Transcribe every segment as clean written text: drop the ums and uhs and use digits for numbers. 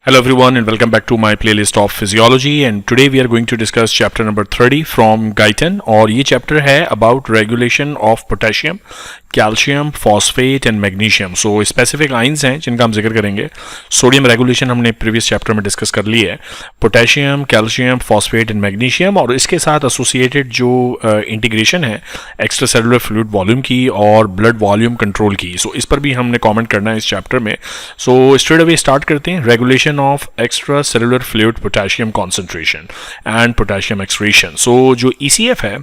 Hello everyone and welcome back to my playlist of physiology, and today we are going to discuss chapter number 30 from Guyton. और ये chapter है about regulation of potassium, calcium, phosphate and magnesium. So specific ions हैं जिनका हम जिक्र करेंगे. Sodium regulation हमने previous chapter में डिस्कस कर ली है. Potassium, calcium, phosphate and magnesium, और इसके साथ एसोसिएटेड जो इंटीग्रेशन है एक्स्ट्रा सेलुलर फ्लूइड वॉल्यूम की और ब्लड वॉल्यूम कंट्रोल की. सो इस पर भी हमने कॉमेंट करना है इस चैप्टर में. सो स्ट्रेट अवे स्टार्ट करते हैं. Regulation of extra cellular fluid potassium concentration and potassium excretion. So जो ECF है,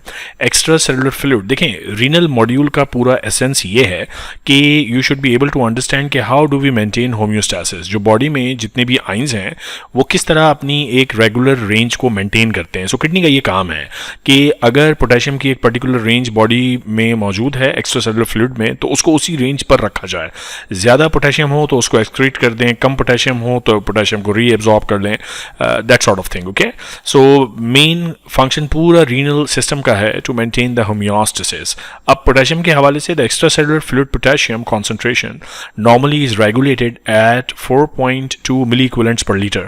एक्स्ट्रा सेलुलर फ्लूइड, देखें रीनल मॉड्यूल का पूरा सेंस ये है कि you should be able to understand कि how do we maintain homeostasis. जो बॉडी में जितने भी आइंस हैं वो किस तरह अपनी एक रेगुलर रेंज को मेंटेन करते हैं. सो किडनी का ये काम है कि अगर पोटेशियम की एक पर्टिकुलर रेंज बॉडी में मौजूद है एक्स्ट्रा सेलुलर फ्लूइड में, तो उसको उसी रेंज पर रखा जाए. ज़्यादा पोटेशियम हो तो उसको एक्सक्रीट कर दें, कम पोटेशियम हो तो पोटेशियम को रीएब्जॉर्ब कर लें, that sort of thing. Okay, so main function पूरा रीनल सिस्टम का है टू मेंटेन द होम्योस्टेसिस. अब पोटेशियम के हवाले से extracellular fluid potassium concentration normally is regulated at 4.2 milliequivalents per liter,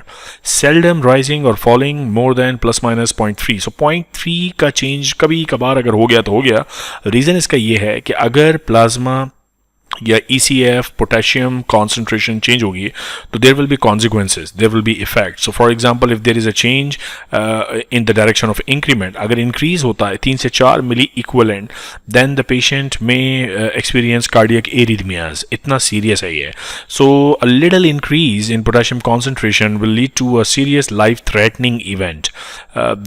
seldom rising or falling more than plus minus 0.3. So 0.3 का change कभी कभार अगर हो गया तो हो गया. रीज़न इसका ये है कि अगर प्लाज्मा या ECF पोटेशियम कॉन्सेंट्रेशन चेंज होगी तो there will be consequences, there will be effect. So for example if there is a change in the direction of increment, अगर इंक्रीज होता है 3 से 4 milliequivalent, then the patient में experience cardiac arrhythmias. इतना serious है ये. So a little increase in potassium concentration will lead to a serious life threatening event.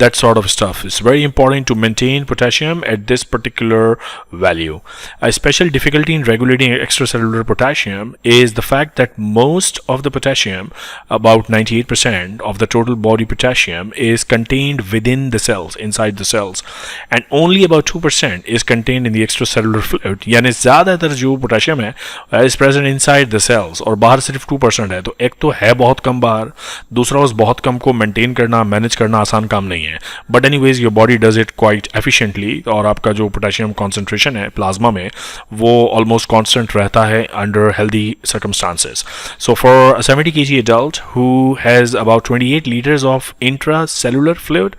That sort of stuff. It's very important to maintain potassium at this particular value. A special difficulty in regulating extracellular potassium is the fact that most of the potassium, about 98% of the total body potassium, is contained within the cells, inside the cells, and only about 2% is contained in the extracellular fluid. यानी ज़्यादातर जो potassium है is present inside the cells और बाहर सिर्फ 2% है. तो एक तो है बहुत कम बाहर, दूसरा उस बहुत कम को मेंटेन करना, मैनेज करना आसान काम नहीं है. But anyways your body does it quite efficiently, और आपका जो पोटेशियम कॉन्सेंट्रेशन है प्लाज्मा में वो ऑलमोस्ट कांस्टेंट रहता है under healthy circumstances. So for 70 kg adult who has about 28 liters of intracellular fluid,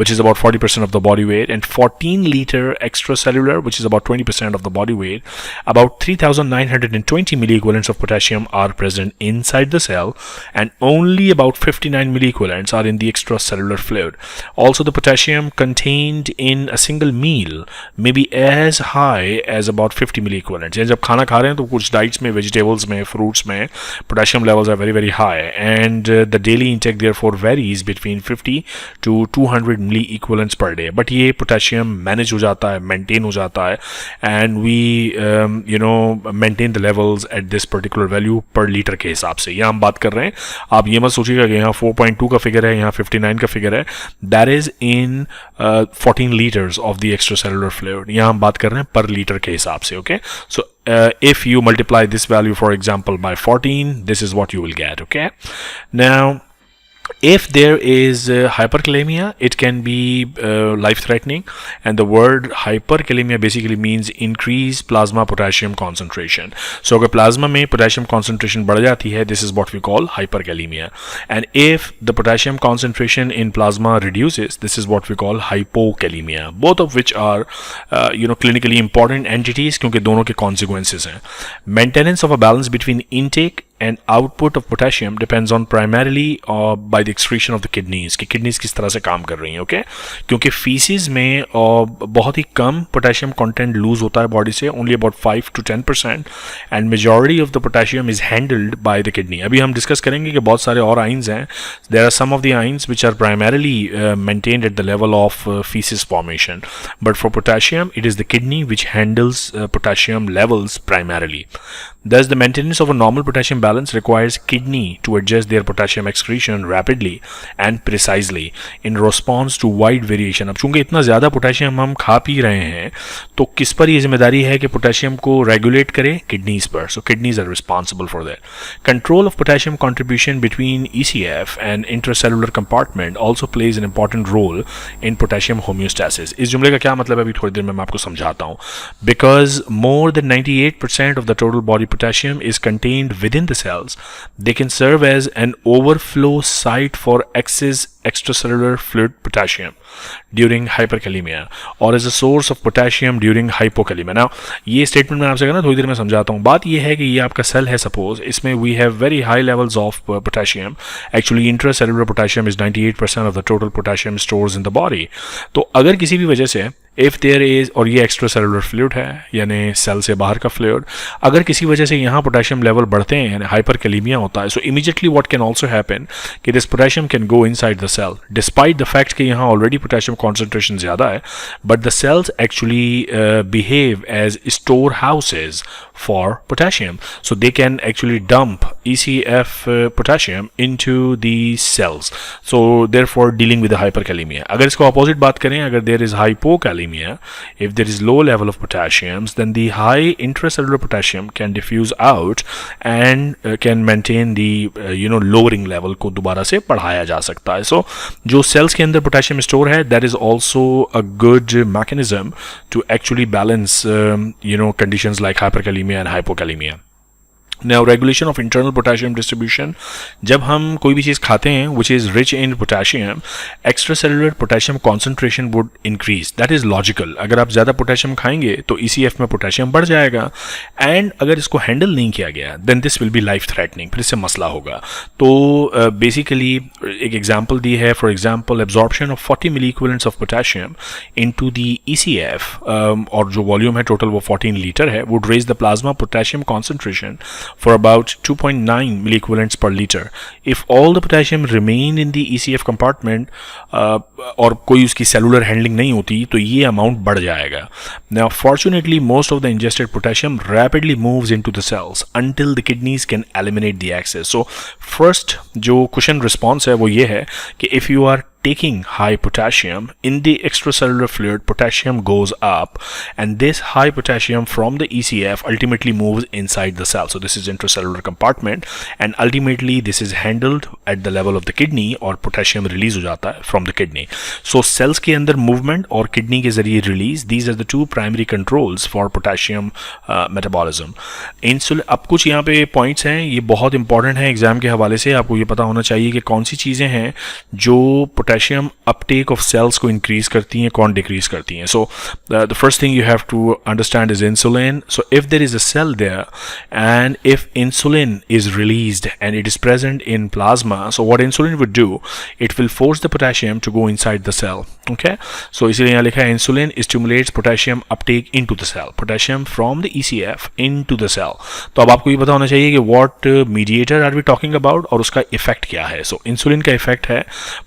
which is about 40% of the body weight, and 14 liter extracellular, which is about 20% of the body weight, about 3920 milliequivalents of potassium are present inside the cell, and only about 59 milliequivalents are in the extracellular fluid. Also, the potassium contained in a single meal may be as high as about 50 milliequivalents. जब खाना खा रहे हैं तो कुछ diets में, vegetables में, fruits में potassium levels are very very high, and the daily intake therefore varies between 50 to 200 milliequivalents per day. But ये पोटेशियम मैनेज हो जाता है, मेंटेन हो जाता है, and we maintain the levels at this particular value per litre के हिसाब से. यहाँ हम बात कर रहे हैं, आप ये मत सोचिएगा कि यहाँ 4.2 का फिगर है, यहाँ 59 का फिगर है. That is in 14 litres of the extracellular fluid. यहाँ हम बात कर रहे हैं पर लीटर के हिसाब से. Okay, so if you multiply this value, for example, by 14, this is what you will get. Okay, now if there is hyperkalemia, it can be life threatening, and the word hyperkalemia basically means increased plasma potassium concentration. So अगर plasma में potassium concentration बढ़ जाती है, this is what we call hyperkalemia. And if the potassium concentration in plasma reduces, this is what we call hypokalemia. Both of which are clinically important entities क्योंकि दोनों के consequences हैं. Maintenance of a balance between intake and output of potassium depends on primarily by the excretion of the kidneys, कि kidneys किस तरह से काम कर रही हैं. ओके, क्योंकि feces में बहुत ही कम potassium content lose होता है बॉडी से, only about 5 to 10%, and majority of the potassium is handled by the kidney. अभी हम डिस्कस करेंगे कि बहुत सारे और आइंस हैं. There are some of the ions which are primarily maintained at the level of feces formation, but for potassium it is the kidney which handles potassium levels primarily. Thus, the maintenance of a normal potassium balance requires kidney to adjust their potassium excretion rapidly and precisely in response to wide variation. अब चूंकि इतना ज़्यादा potassium हम खा P रहे हैं तो किस पर ये जिम्मेदारी है कि पोटेशियम को रेगुलेट करें? किडनीज पर. So kidneys are responsible for that. Control of potassium contribution between ECF and intracellular compartment also plays an important role in potassium homeostasis. इस जुमले का क्या मतलब है अभी थोड़ी देर में मैं आपको समझाता हूँ. Because more than 98% of the total body potassium is contained within the cells, they can serve as an overflow site for excess extracellular fluid potassium during hyperkalemia or as a source of potassium during hypokalemia. Now ये statement मैं आपसे करना थोड़ी देर में समझाता हूँ. बात ये है कि ये आपका सेल है, सपोज इसमें we have very high levels of potassium. Actually intracellular potassium is 98% of the total potassium stores in the body. तो अगर किसी भी वजह से इफ़ देयर इज, और ये एक्स्ट्रा सेलुलर फ्लूइड है यानी सेल से बाहर का फ्लूइड, अगर किसी वजह से यहाँ पोटेशियम लेवल बढ़ते हैं यानी हाइपरकैलेमिया होता है, so immediately what can also happen कि this potassium can go inside the cell despite the fact कि यहाँ ऑलरेडी पोटेशियम कॉन्सेंट्रेशन ज़्यादा है, but the cells actually behave as storehouses for potassium, so they can actually dump ECF potassium into the cells, so therefore dealing with the hyperkalemia. अगर इसको opposite बात करें, अगर there is hypokalemia, if there is low level of potassiums, then the high intracellular potassium can diffuse out and can maintain the lowering level को दोबारा से बढ़ाया जा सकता है. So जो cells के अंदर potassium store है, that is also a good mechanism to actually balance conditions like hyperkalemia and hypokalemia. Now regulation of internal potassium distribution, जब हम कोई भी चीज़ खाते हैं which is rich in potassium, extracellular potassium concentration would increase. That is logical. अगर आप ज़्यादा potassium खाएंगे तो ECF में पोटेशियम बढ़ जाएगा, एंड अगर इसको हैंडल नहीं किया गया then this will be life threatening, फिर इससे मसला होगा. तो बेसिकली एक एग्जाम्पल दी है, for example absorption of 40 milliequivalents of potassium into the ECF, और जो वॉल्यूम है टोटल वो 14 लीटर है, would raise the plasma potassium concentration for about 2.9 milliequivalents per liter. If all the potassium remained in the ECF compartment और कोई उसकी cellular handling नहीं होती तो ये amount बढ़ जाएगा. Now fortunately most of the ingested potassium rapidly moves into the cells until the kidneys can eliminate the excess. So first जो cushion response है वो ये है कि if you are taking high potassium in the extracellular fluid, potassium goes up, and this high potassium from the ECF ultimately moves inside the cell. So this is intracellular compartment, and ultimately this is handled at the level of the kidney, और potassium release हो जाता है from the kidney. So cells के अंदर movement और kidney के जरिए release, these are the two primary controls for potassium metabolism. Insulin, अब कुछ यहाँ पे points हैं, ये बहुत important है एग्जाम के हवाले से, आपको ये पता होना चाहिए कि कौन सी चीज़ें हैं जो potassium uptake of cells को increase करती हैं, कौन decrease करती हैं. So the first thing you have to understand is insulin. So if there is a cell there and if insulin is released and it is present in plasma, so what insulin would do, it will force the potassium to go inside the cell. Okay, so इसीलिए यहाँ लिखा है insulin stimulates potassium uptake into the cell, potassium from the ECF into the cell. तो अब आपको ये पता होना चाहिए कि what mediator are we talking about और उसका effect क्या है. So insulin का effect है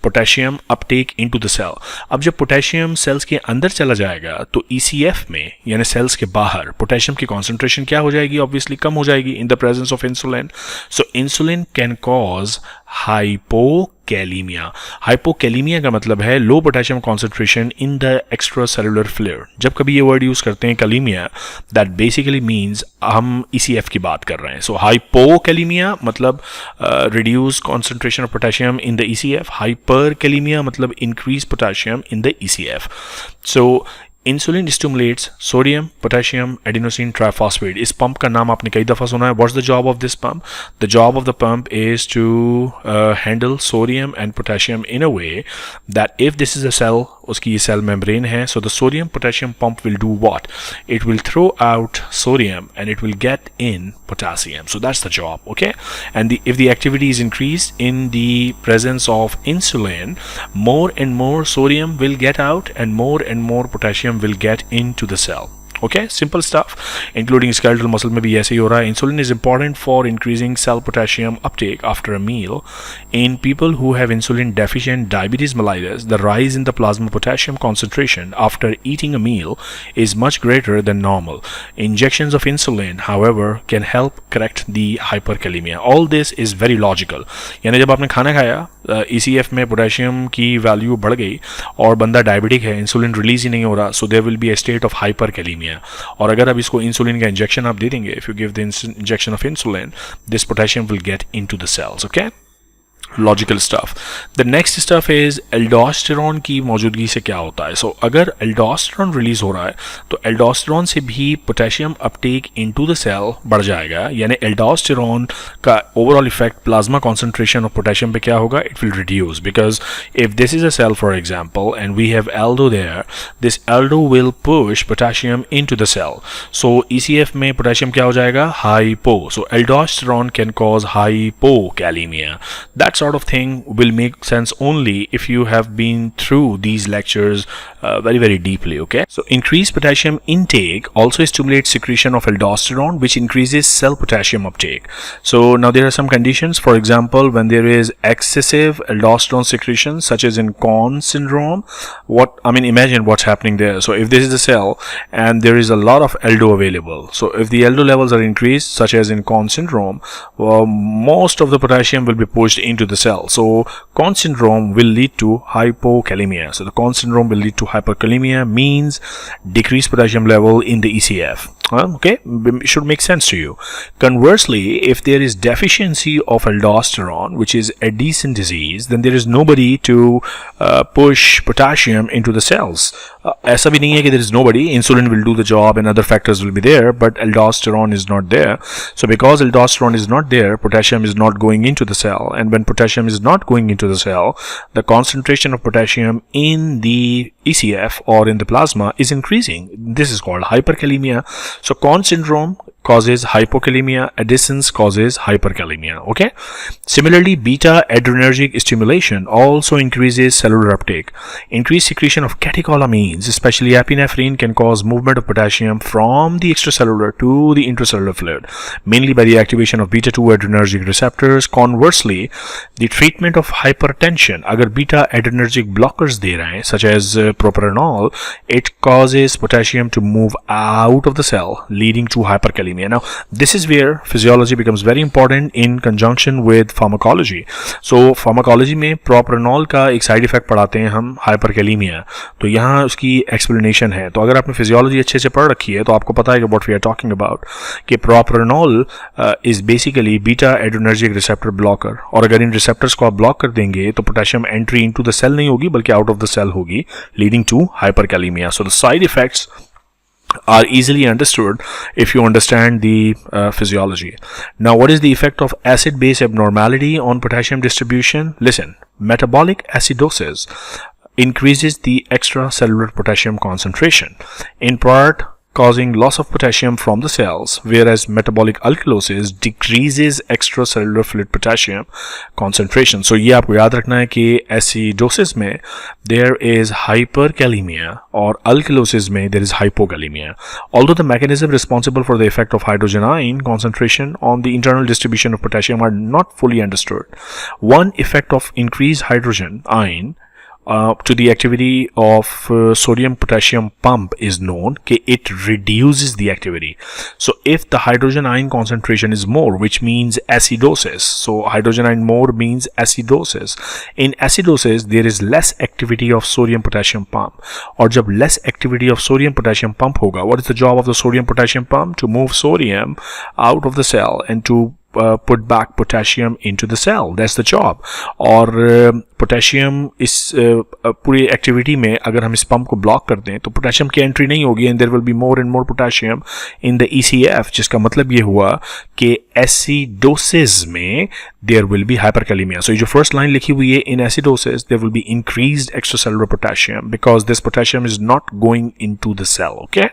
potassium uptake into the cell. अब जब पोटेशियम सेल्स के अंदर चला जाएगा तो ECF में यानी सेल्स के बाहर पोटेशियम की कॉन्सेंट्रेशन क्या हो जाएगी, ऑब्वियसली कम हो जाएगी in the presence of insulin. So insulin can cause hypokalemia. Hypokalemia का मतलब है low potassium concentration in the extra cellular fluid. जब कभी ये वर्ड यूज करते हैं कैलेमिया, दैट बेसिकली मीन्स हम ECF की बात कर रहे हैं. सो हाइपोकैलेमिया मतलब reduce concentration of potassium in the ECF, hyperkalemia मतलब increase potassium in the ECF. So insulin stimulates sodium potassium adenosine triphosphate. इस पंप का नाम आपने कई दफ़ा सुना है. What's the job of this pump? The job of the pump is to handle sodium and potassium in a way that if this is a cell, उसकी ये सेल मेम्ब्रेन है, so the sodium potassium pump will do what? It will throw out sodium and it will get in potassium. So that's the job, okay? And if the activity is increased in the presence of insulin, more and more sodium will get out and more potassium will get into the cell. Okay, simple stuff. Including skeletal muscle में भी ऐसे ही हो रहा है. Insulin is important for increasing cell potassium uptake after a meal. In people who have insulin deficient diabetes mellitus, the rise in the plasma potassium concentration after eating a meal is much greater than normal. Injections of insulin, however, can help correct the hyperkalemia. All this is very logical. यानी जब आपने खाना खाया, ECF में potassium की value बढ़ गई और बंदा डायबिटिक है, इंसुलिन रिलीज ही नहीं हो रहा, so there will be a state of hyperkalemia. और अगर अब इसको इंसुलिन का इंजेक्शन आप दे देंगे, if you give the injection of insulin, this potassium will get into the cells. Okay, logical stuff. The next stuff is aldosterone की मौजूदगी से क्या होता है. सो अगर एल्डोस्टेरॉन रिलीज हो रहा है तो एल्डोस्टेरॉन से भी potassium uptake into the cell बढ़ जाएगा, यानी एल्डोस्टेरॉन का overall effect plasma concentration of potassium पे क्या होगा, it will reduce. Because if this is a cell for example and we have aldo there, this aldo will push potassium into the cell. So ECF में potassium क्या हो जाएगा, hypo. So aldosterone can cause hypokalemia. That sort of thing will make sense only if you have been through these lectures very deeply. Okay, so increased potassium intake also stimulates secretion of aldosterone, which increases cell potassium uptake. So now there are some conditions. For example, when there is excessive aldosterone secretion, such as in Conn syndrome, imagine what's happening there. So if this is a cell and there is a lot of aldo available, so if the aldo levels are increased, such as in Conn syndrome, most of the potassium will be pushed into the cell. So Conn syndrome will lead to hypokalemia. So the Conn syndrome will lead to hyperkalemia, means decreased potassium level in the ECF. Okay, it should make sense to you. Conversely, if there is deficiency of aldosterone, which is a decent disease, then there is nobody to push potassium into the cells. ऐसा भी नहीं है कि there is nobody. Insulin will do the job and other factors will be there, but aldosterone is not there. So because aldosterone is not there, potassium is not going into the cell, and when potassium is not going into the cell, the concentration of potassium in the ECF or in the plasma is increasing. This is called hyperkalemia. So Conn syndrome causes hypokalemia, Addison's causes hyperkalemia. Okay, similarly, beta adrenergic stimulation also increases cellular uptake. Increased secretion of catecholamines, especially epinephrine, can cause movement of potassium from the extracellular to the intracellular fluid, mainly by the activation of beta 2 adrenergic receptors. Conversely, the treatment of hypertension, agar beta adrenergic blockers de rahe hain, such as propranolol, it causes potassium to move out of the cell, leading to hyperkalemia. Now, this is where physiology becomes very important in conjunction with pharmacology. So, pharmacology में propranolol का एक side effect पढ़ाते हैं हम, hyperkalemia. तो यहाँ उसकी explanation है. तो अगर आपने physiology अच्छे से पढ़ रखी है तो आपको पता है कि what we are talking about, कि propranolol is basically beta adrenergic receptor blocker. और अगर इन receptors को आप block कर देंगे तो potassium entry into the cell नहीं होगी बल्कि out of the cell होगी, leading to hyperkalemia. So, the side effects are easily understood if you understand the physiology. Now, what is the effect of acid-base abnormality on potassium distribution? Listen, metabolic acidosis increases the extracellular potassium concentration, in part causing loss of potassium from the cells, whereas metabolic alkalosis decreases extracellular fluid potassium concentration. So ये आपको याद रखना है कि acidosis में there is hyperkalemia और alkalosis में there is hypokalemia. Although the mechanism responsible for the effect of hydrogen ion concentration on the internal distribution of potassium are not fully understood. One effect of increased hydrogen ion to the activity of sodium potassium pump is known कि it reduces the activity. So if the hydrogen ion concentration is more, which means acidosis, so hydrogen ion more means acidosis. In acidosis there is less activity of sodium potassium pump, और जब less activity of sodium potassium pump होगा, what is the job of the sodium potassium pump? To move sodium out of the cell and to put back potassium into the cell. That's the job. और potassium इस पूरी activity में अगर हम इस pump को block कर दें तो पोटेशियम की एंट्री नहीं होगी and there will be more and more potassium in the ECF, जिसका मतलब ये हुआ कि एसिडोसिस में there will be hyperkalemia. So ये जो फर्स्ट लाइन लिखी हुई है, in acidosis there will be increased extracellular potassium because this potassium is not going into the cell. Okay,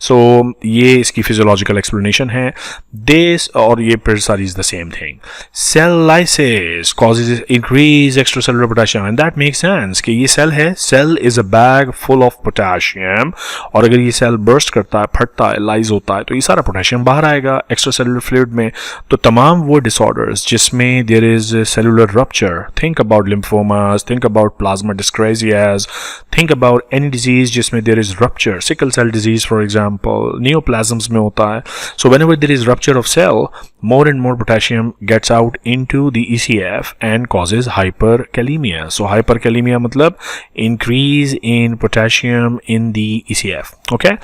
so ये इसकी फिजियोलॉजिकल एक्सप्लेनेशन है. दिस और ये फिर सारी is the same thing. Cell lysis causes increase extracellular potassium and that makes sense कि ये cell है, cell is a bag full of potassium और अगर ये सेल बर्स्ट करता है, फटता है, लाइज होता है तो ये सारा पोटेशियम बाहर आएगा एक्स्ट्रासेलुलर फ्लूइड में. तो तमाम वो डिसऑर्डर्स जिसमें there is cellular rupture, think about lymphomas, think about plasma dyscrasias, think about any disease जिसमें there is rupture, sickle cell disease for example neoplasms में होता है. So whenever there is rupture of cell, more and more potassium gets out into the ECF and causes hyperkalemia. So hyperkalemia matlab increase in potassium in the ECF. Okay,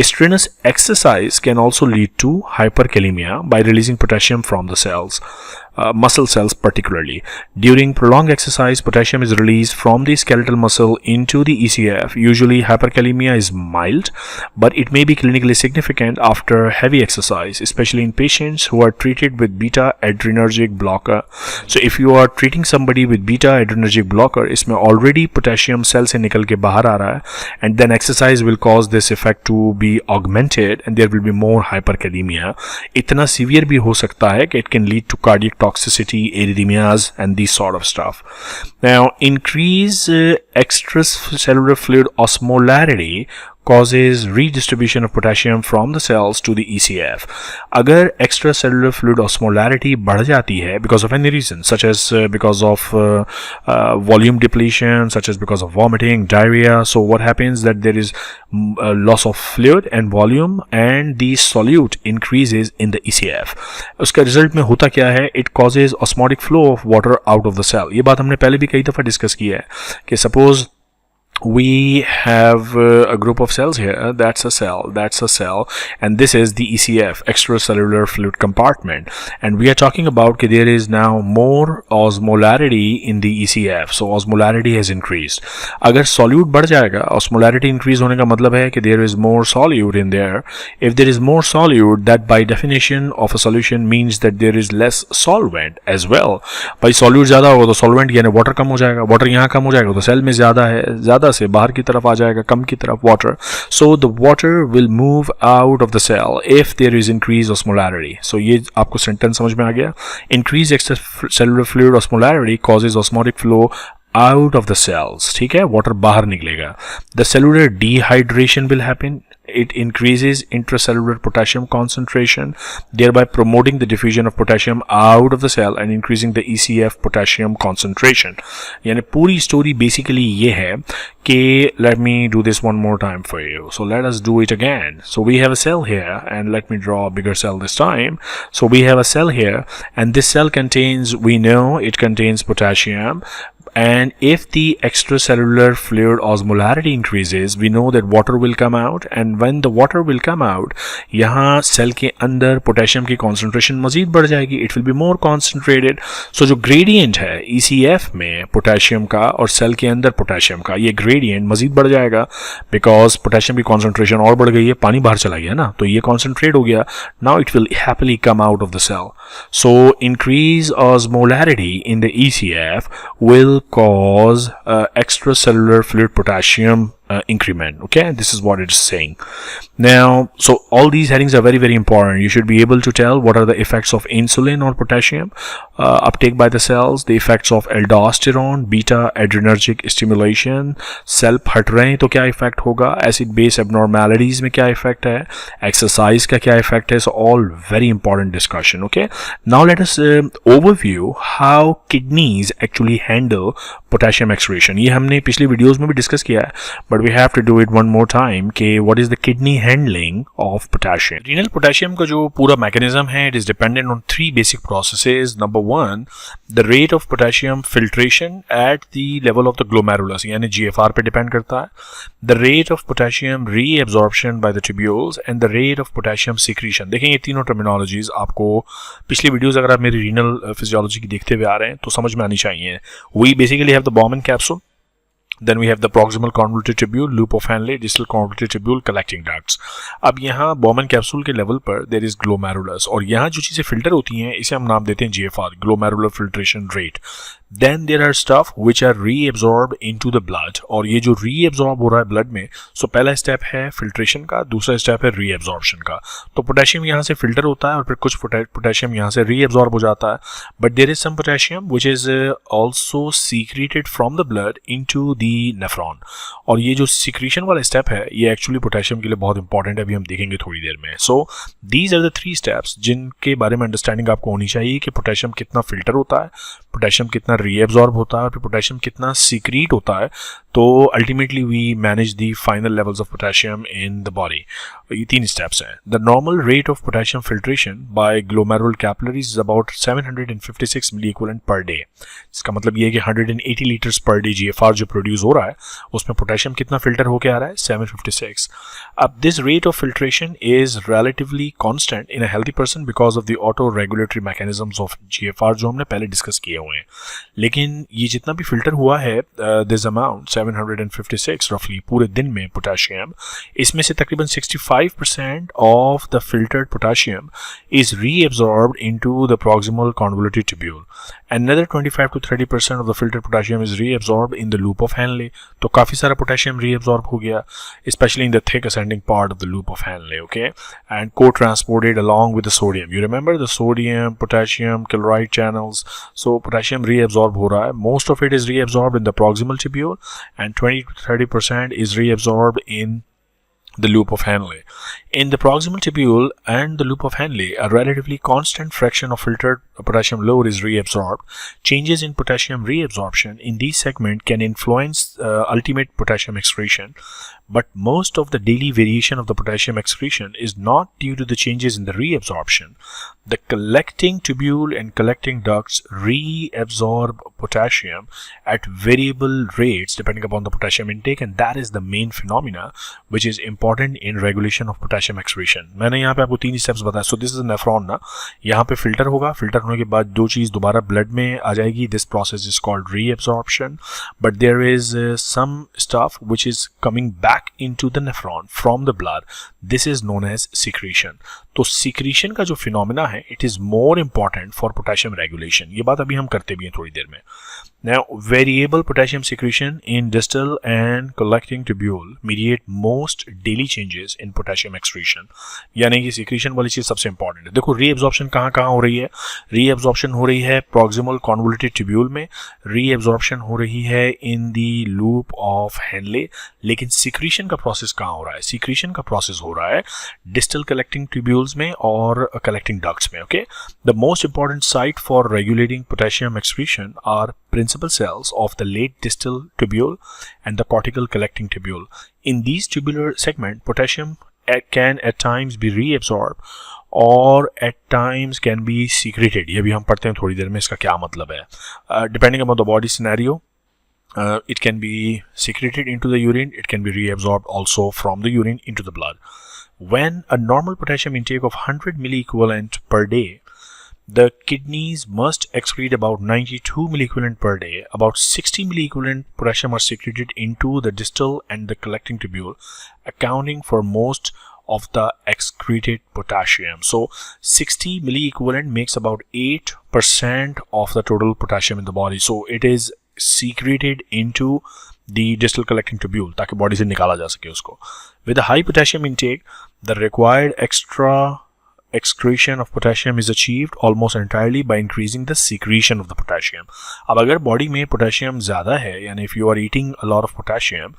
strenuous exercise can also lead to hyperkalemia by releasing potassium from the cells. muscle cells particularly. During prolonged exercise, potassium is released from the skeletal muscle into the ECF. Usually hyperkalemia is mild, but it may be clinically significant after heavy exercise, especially in patients who are treated with beta adrenergic blocker. So if you are treating somebody with beta adrenergic blocker, इसमें already potassium cell से निकल के बाहर आ रहा है, and then exercise will cause this effect to be augmented and there will be more hyperkalemia. इतना severe भी हो सकता है कि it can lead to cardiac toxicity, arrhythmias and these sort of stuff. Now, increase extracellular fluid osmolarity causes redistribution of potassium from the cells to the ECF. अगर extracellular fluid osmolarity बढ़ जाती है because of any reason, such as because of volume depletion, such as because of vomiting, diarrhea, so what happens that there is loss of fluid and volume and the solute increases in the ECF. उसका result में होता क्या है? It causes osmotic flow of water out of the cell. ये बात हमने पहले भी कई दफ़ा डिस्कस की है कि suppose we have a group of cells here. That's a cell, and this is the ECF, extracellular fluid compartment, and we are talking about that there is now more osmolarity in the ECF, so osmolarity has increased. अगर solute बढ़ जाएगा, osmolarity increase होने का मतलब है कि there is more solute in there. If there is more solute, that by definition of a solution means that there is less solvent as well. भाई solute ज़्यादा होगा तो solvent यानी water कम हो जाएगा, water यहाँ कम हो जाएगा तो cell में ज़्यादा है, ज़्यादा से बाहर की तरफ आ जाएगा, कम की तरफ water. So the water will move out of the cell if there is increased osmolarity. So ये आपको sentence समझ में आ गया? Increased extracellular fluid osmolarity causes osmotic flow out of the cells. ठीक है, water बाहर निकलेगा. The cellular dehydration will happen. It increases intracellular potassium concentration, thereby promoting the diffusion of potassium out of the cell and increasing the ECF potassium concentration. यानी पूरी story basically ये है कि let me do this one more time for you. So let us do it again. So we have a cell here, and let me draw a bigger cell this time. So we have a cell here, and this cell contains, we know it contains potassium. And if the extracellular fluid osmolarity increases, we know that water will come out, and when the water will come out, यहाँ cell के अंदर potassium की concentration मज़ीद बढ़ जाएगी. It will be more concentrated. So जो gradient है ECF में potassium का और cell के अंदर potassium का, ये gradient मज़ीद बढ़ जाएगा because potassium की concentration और बढ़ गई है, पानी बाहर चला गया ना, तो ये concentrate हो गया. Now it will happily come out of the cell. So increase osmolarity in the ECF will cause extracellular fluid potassium increment. Okay, this is what it's saying. Now, so all these headings are very, very important. You should be able to tell what are the effects of insulin or potassium uptake by the cells, the effects of aldosterone, beta adrenergic stimulation, cell फट रहे हैं तो क्या effect होगा, acid base abnormalities में क्या effect है, exercise का क्या effect है. So all very important discussion. Okay, now let us overview how kidneys actually handle potassium excretion. ये हमने पिछली वीडियोस में भी डिस्कस किया है, but we have to do it one more time कि what is the kidney handling of potassium. Renal potassium का जो पूरा mechanism है, it is dependent on three basic processes. Number one, the rate of potassium filtration at the level of the glomerulus, यानी GFR पे depend करता है. The rate of potassium reabsorption by the tubules and the rate of potassium secretion. देखें ये तीनों terminologies आपको पिछली videos अगर आप मेरी renal physiology की देखते हुए आ रहे हैं तो समझ में आनी चाहिए. We basically have the Bowman capsule. Then we have the proximal convoluted tubule, loop of Henle, distal convoluted tubule, collecting ducts. अब यहाँ Bowman capsule के लेवल पर there is glomerulus, और यहाँ जो चीज़ें फिल्टर होती हैं इसे हम नाम देते हैं GFR, glomerular filtration rate. Then there are stuff which are reabsorbed into the blood, और ये जो reabsorb हो रहा है blood में, so पहला स्टेप है filtration का, दूसरा स्टेप है reabsorption का. तो पोटेशियम यहाँ से फिल्टर होता है और फिर कुछ पोटेशियम यहाँ से reabsorb हो जाता है. But there is some potassium which is also secreted from the blood into the nephron, और ये जो secretion वाला स्टेप है ये एक्चुअली पोटेशियम के लिए बहुत इंपॉर्टेंट है, अभी हम देखेंगे थोड़ी देर में. So these are the three steps जिनके बारे में अंडरस्टैंडिंग आपको होनी चाहिए कि पोटेशियम कितना फिल्टर होता है, पोटेशियम कितना रीएब्जॉर्ब होता है और फिर पोटेशियम कितना सीक्रीट होता है, तो ultimately we manage the final levels of potassium in the body. ये 3 स्टेप्स हैं। The normal rate of potassium filtration by glomerular capillaries is about 756 milliequivalent per day. इसका मतलब ये है कि 180 लीटर्स पर डे जीएफआर जो produce हो रहा है उसमें पोटेशियम कितना फिल्टर होके आ रहा है, 756। अब this rate of filtration is relatively constant in a healthy person because of the auto regulatory mechanisms of GFR जो हमने पहले डिस्कस किए हुए हैं। लेकिन ये जितना भी फिल्टर हुआ है दिस अमाउंट 756 रफली पूरे दिन में पोटेशियम, इसमें से तकरीबन 65% of the filtered potassium is reabsorbed into the proximal convoluted tubule. Another 25 to 30% of the filtered potassium is reabsorbed in the loop of Henle. तो काफी सारा potassium reabsorb हो गया, especially in the thick ascending part of the loop of Henle, okay, and co-transported along with the sodium. You remember the sodium, potassium, chloride channels. So potassium reabsorb हो रहा है. Most of it is reabsorbed in the proximal tubule, and 20 to 30% is reabsorbed in the loop of Henle. In the proximal tubule and the loop of Henle, a relatively constant fraction of filtered potassium load is reabsorbed. Changes in potassium reabsorption in these segments can influence ultimate potassium excretion, but most of the daily variation of the potassium excretion is not due to the changes in the reabsorption. The collecting tubule and collecting ducts reabsorb potassium at variable rates depending upon the potassium intake, and that is the main phenomena which is important in regulation of potassium excretion. मैंने यहाँ पे आपको 3 steps बताया. So this is a nephron ना, यहाँ पे filter होगा, filter होने के बाद दो चीज़ दोबारा ब्लड में आ जाएगी. This process is called reabsorption, but there is some stuff which is coming back into the nephron from the blood. This is known as secretion. तो secretion का जो फिनोमिना है it is more important for potassium regulation. ये बात अभी हम करते भी हैं थोड़ी देर में. Now, variable potassium secretion in distal and collecting tubule mediate most daily changes in potassium excretion. यानी कि secretion वाली चीज सबसे important है. देखो reabsorption कहाँ हो रही है? Reabsorption हो रही है proximal convoluted tubule में, reabsorption हो रही है in the loop of Henle, लेकिन secretion का process कहाँ हो रहा है? Secretion का process हो रहा है distal collecting tubules में और collecting ducts में. Okay, the most important site for regulating potassium excretion are principal cells of the late distal tubule and the cortical collecting tubule. In these tubular segment, potassium can at times be reabsorbed or at times can be secreted. ये भी हम पढ़ते हैं थोड़ी देर में इसका क्या मतलब है. Depending upon the body scenario, it can be secreted into the urine, it can be reabsorbed also from the urine into the blood. When a normal potassium intake of 100 milliequivalent per day, the kidneys must excrete about 92 milliequivalent per day. About 60 milliequivalent potassium are secreted into the distal and the collecting tubule, accounting for most of the excreted potassium. So 60 milliequivalent makes about 8% of the total potassium in the body. So it is secreted into the distal collecting tubule ताकि body से निकाला जा सके उसको. With a high potassium intake, the required extra excretion of potassium is achieved almost entirely by increasing the secretion of the potassium. अब अगर body में potassium ज़्यादा है, यानी if you are eating a lot of potassium,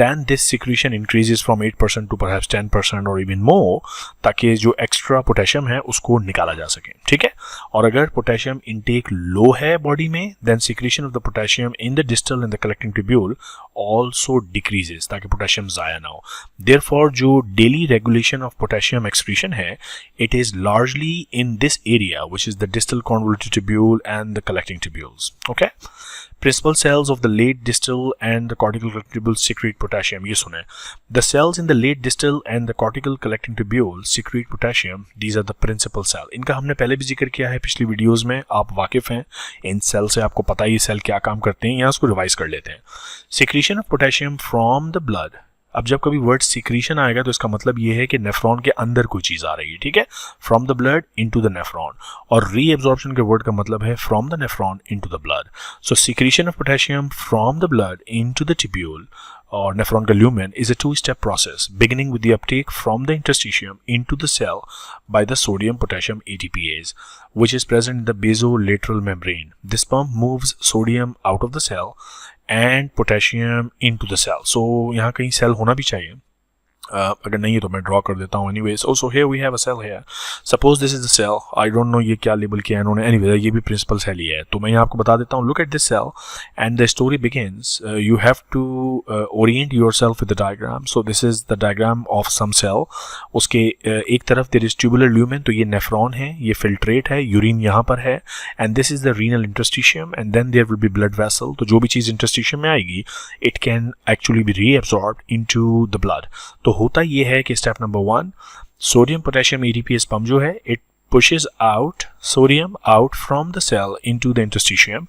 then this secretion increases from 8% to perhaps 10% or even more, ताकि जो extra potassium है उसको निकाला जा सके. ठीक है. और अगर पोटेशियम इनटेक लो है बॉडी में, then secretion of the potassium in the distal and the collecting tubule also decreases, ताकि पोटेशियम ज़ाया ना हो. Therefore जो daily regulation of potassium excretion है, it is largely in this area, which is the distal convoluted tubule and the collecting tubules. Okay, principal cells of the late distal and the cortical collecting tubule secrete potassium. ये सुने. The cells in the late distal and the cortical collecting tubule secrete potassium. These are the principal cell. इनका हमने पहले भी जिक्र किया है पिछली वीडियोस में, आप वाकिफ हैं इन सेल से, आपको पता है ये सेल क्या काम करते हैं. यहाँ इसको रिवाइज कर लेते हैं. Secretion of potassium from the blood. अब जब कभी वर्ड सिक्रीशन आएगा तो इसका मतलब ये है कि नेफ्रॉन के अंदर कोई चीज आ रही है. ठीक है, from the blood into the nephron. और रीएब्जॉर्प्शन के वर्ड का मतलब है from the nephron into the blood. So secretion of potassium from the blood into the tubule or nephron का lumen is a two-step process beginning with the uptake from the interstitium into the cell by the sodium potassium ATPase, which is present in the basolateral membrane. This pump moves sodium out of the cell and potassium into the cell. So यहाँ कहीं cell होना भी चाहिए. अगर नहीं है तो मैं ड्रॉ कर देता हूँ anyways. So here we have a cell here. Suppose this is the cell. I don't know ये क्या लेबल किया है इन्होंने. एनीवेज ये भी प्रिंसिपल सेल ही है. तो मैं यहाँ आपको बता देता हूँ. Look at this cell and the story begins. You have to orient yourself with the diagram. So this is the diagram of some cell. उसके एक तरफ देयर इज ट्यूबुलर ल्यूमेन. तो ये नेफ्रॉन है, ये फिल्ट्रेट है, यूरिन यहाँ पर है. And this is the renal interstitium and then there will be blood vessel. तो जो भी चीज़ इंटरस्टिशियम में आएगी it can actually be reabsorbed into the blood. तो होता ये है कि step number 1, sodium potassium ATPase pump जो है it pushes out sodium out from the cell into the interstitium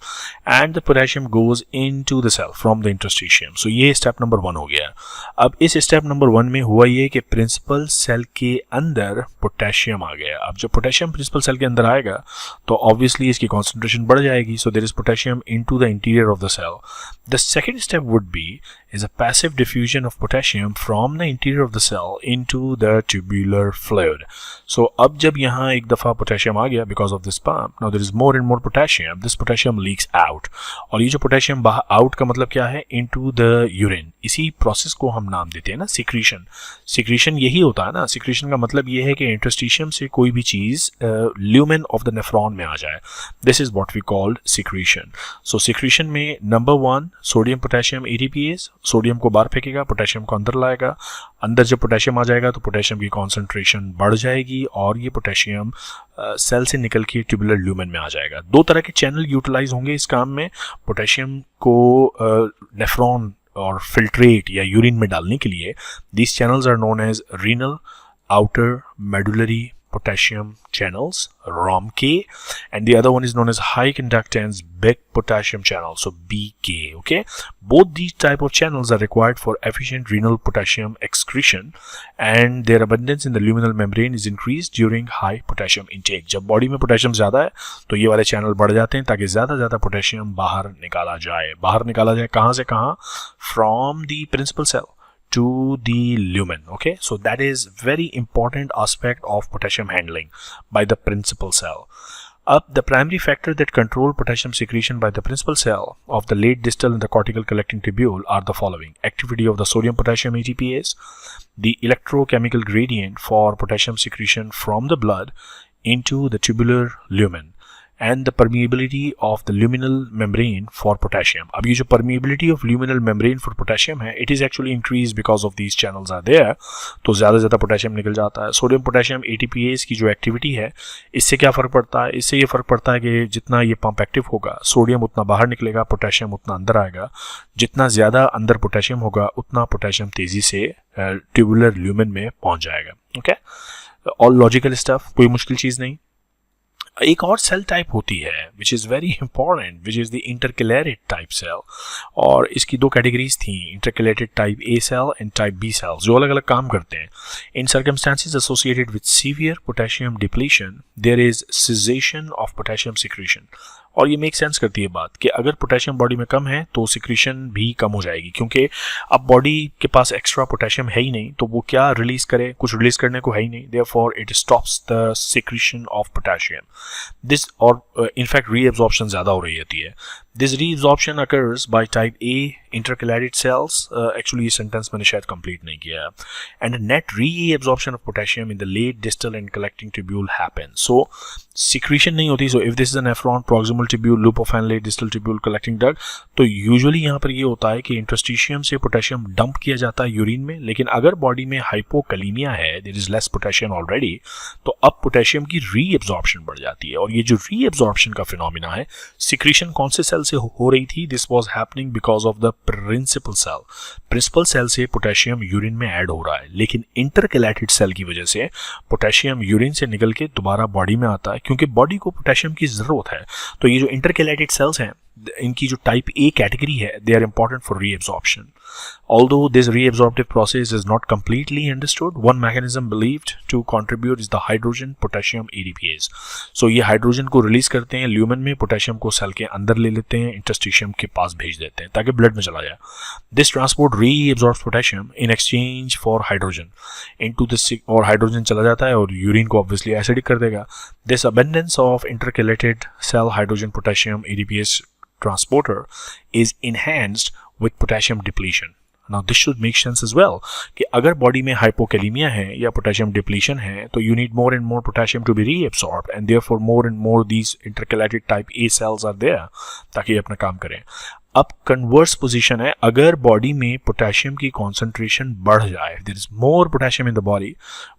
and the potassium goes into the cell from the interstitium. So ये step number 1 हो गया. अब इस स्टेप नंबर 1 में हुआ ये कि प्रिंसिपल सेल के अंदर पोटेशियम आ गया. अब जब पोटेशियम प्रिंसिपल सेल के अंदर आएगा तो ऑब्वियसली इसकी कॉन्सेंट्रेशन बढ़ जाएगी. So there is potassium into the interior of the cell. The second step would be is a passive diffusion of potassium from the interior of the cell into the tubular fluid. So अब जब यहाँ एक दफ़ा potassium आ गया because of this pump, now there is more and more potassium. This potassium leaks out. और ये जो potassium बाहर आउट का मतलब क्या है? into the urine. इसी प्रोसेस को हम नाम देते हैं ना सिक्रीशन. सिक्रीशन यही होता है ना. सिक्रीशन का मतलब ये है कि इंटरस्टिशियम से कोई भी चीज़ ल्यूमेन ऑफ द नेफ्रॉन में आ जाए. This is what we called secretion. So secretion में number 1 sodium potassium ATPase. Sodium को बाहर फेंकेगा, पोटेशियम को अंदर लाएगा. अंदर जब पोटेशियम आ जाएगा तो पोटेशियम की कॉन्सेंट्रेशन बढ़ जाएगी और ये पोटेशियम सेल से निकल के ट्यूबुलर ल्यूमेन में आ जाएगा. 2 तरह के चैनल यूटिलाइज होंगे इस काम में. पोटेशियम को नेफ्रॉन और फिल्ट्रेट या यूरिन में डालने के लिए these channels are known as renal outer medullary potassium channels, ROMK, and the other one is known as high conductance big potassium channel, so BK. Okay, both these type of channels are required for efficient renal potassium excretion, and their abundance in the luminal membrane is increased during high potassium intake. जब body में potassium ज़्यादा है तो ये वाले channel बढ़ जाते हैं ताकि ज़्यादा पोटेशियम बाहर निकाला जाए. कहाँ से कहाँ? From the principal cell to the lumen. Okay, so that is very important aspect of potassium handling by the principal cell. The primary factor that control potassium secretion by the principal cell of the late distal and the cortical collecting tubule are the following: activity of the sodium potassium ATPase, the electrochemical gradient for potassium secretion from the blood into the tubular lumen, and the permeability of the luminal membrane for potassium. अब ये जो permeability of luminal membrane for potassium है, it is actually increased because of these channels are there. तो ज़्यादा potassium निकल जाता है. Sodium potassium ATPase की जो एक्टिविटी है, इससे क्या फ़र्क पड़ता है? इससे ये फ़र्क पड़ता है कि जितना ये पंप एक्टिव होगा, सोडियम उतना बाहर निकलेगा, पोटेशियम उतना अंदर आएगा. जितना ज़्यादा अंदर पोटेशियम होगा उतना पोटेशियम तेज़ी से ट्यूबुलर ल्यूमेन में पहुँच जाएगा. ओके, ऑल लॉजिकल स्टफ, कोई मुश्किल चीज़ नहीं. एक और सेल टाइप होती है which is very important, which is the intercalated type cell. और इसकी 2 कैटेगरीज थी, intercalated type A cell and type B cells, जो अलग अलग काम करते हैं. In circumstances associated with severe potassium depletion there is cessation of potassium secretion. और ये मेक सेंस करती है बात कि अगर पोटेशियम बॉडी में कम है तो सिक्रीशन भी कम हो जाएगी, क्योंकि अब बॉडी के पास एक्स्ट्रा पोटेशियम है ही नहीं, तो वो क्या रिलीज करे? कुछ रिलीज करने को है ही नहीं. Therefore it stops the secretion of potassium. This और इनफैक्ट रीअब्जॉर्प्शन ज़्यादा हो रही होती है. This reabsorption occurs by type A intercalated cells. Actually ये सेंटेंस मैंने शायद कंप्लीट नहीं किया. And net reabsorption of potassium in the late distal and collecting tubule happen. So secretion नहीं होती. So if this is an nephron, proximal tubule, loop of Henle, distal tubule, collecting duct, तो usually यहाँ पर ये होता है कि interstitium से पोटेशियम डंप किया जाता है यूरिन में. लेकिन अगर बॉडी में हाइपोकलीमिया है, there is less potassium already, तो अब पोटेशियम की रीअब्जॉर्प्शन बढ़ जाती है. और ये जो रीअब्जॉर्प्शन का फिनोमिना है, सिक्रीशन कौन से सेल से हो रही थी? This was happening because of the principal cell. Principal cell से पोटेशियम यूरिन में ऐड हो रहा है, लेकिन इंटरकैलेटेड सेल की वजह से पोटेशियम यूरिन से निकल के दोबारा बॉडी में आता है, क्योंकि बॉडी को पोटेशियम की जरूरत है. तो ये जो इंटरकैलेटेड सेल्स हैं, इनकी जो टाइप ए कैटेगरी है, they are important for reabsorption. Although this reabsorptive process is not completely understood, one mechanism believed to contribute is the hydrogen potassium ADPase. So ये हाइड्रोजन को रिलीज करते हैं lumen में, potassium को cell के अंदर ले लेते हैं, इंटरस्टिशियम के पास भेज देते हैं ताकि ब्लड में चला जाए. This transport reabsorbs potassium in exchange for hydrogen into the और हाइड्रोजन चला जाता है और यूरिन को ऑब्वियसली एसिडिक कर देगा. This abundance of intercalated cell hydrogen potassium ADPase transporter is enhanced with potassium depletion. Now this should make sense as well कि अगर बॉडी में हाइपोकैलेमिया है या पोटेशियम डिप्लीशन है तो you need more and more potassium to be reabsorbed and therefore more and more these intercalated type A cells are there ताकि ये अपना काम करें। अब कन्वर्स पोजीशन है, अगर बॉडी में पोटेशियम की कॉन्सेंट्रेशन बढ़ जाए, there is more potassium in the body,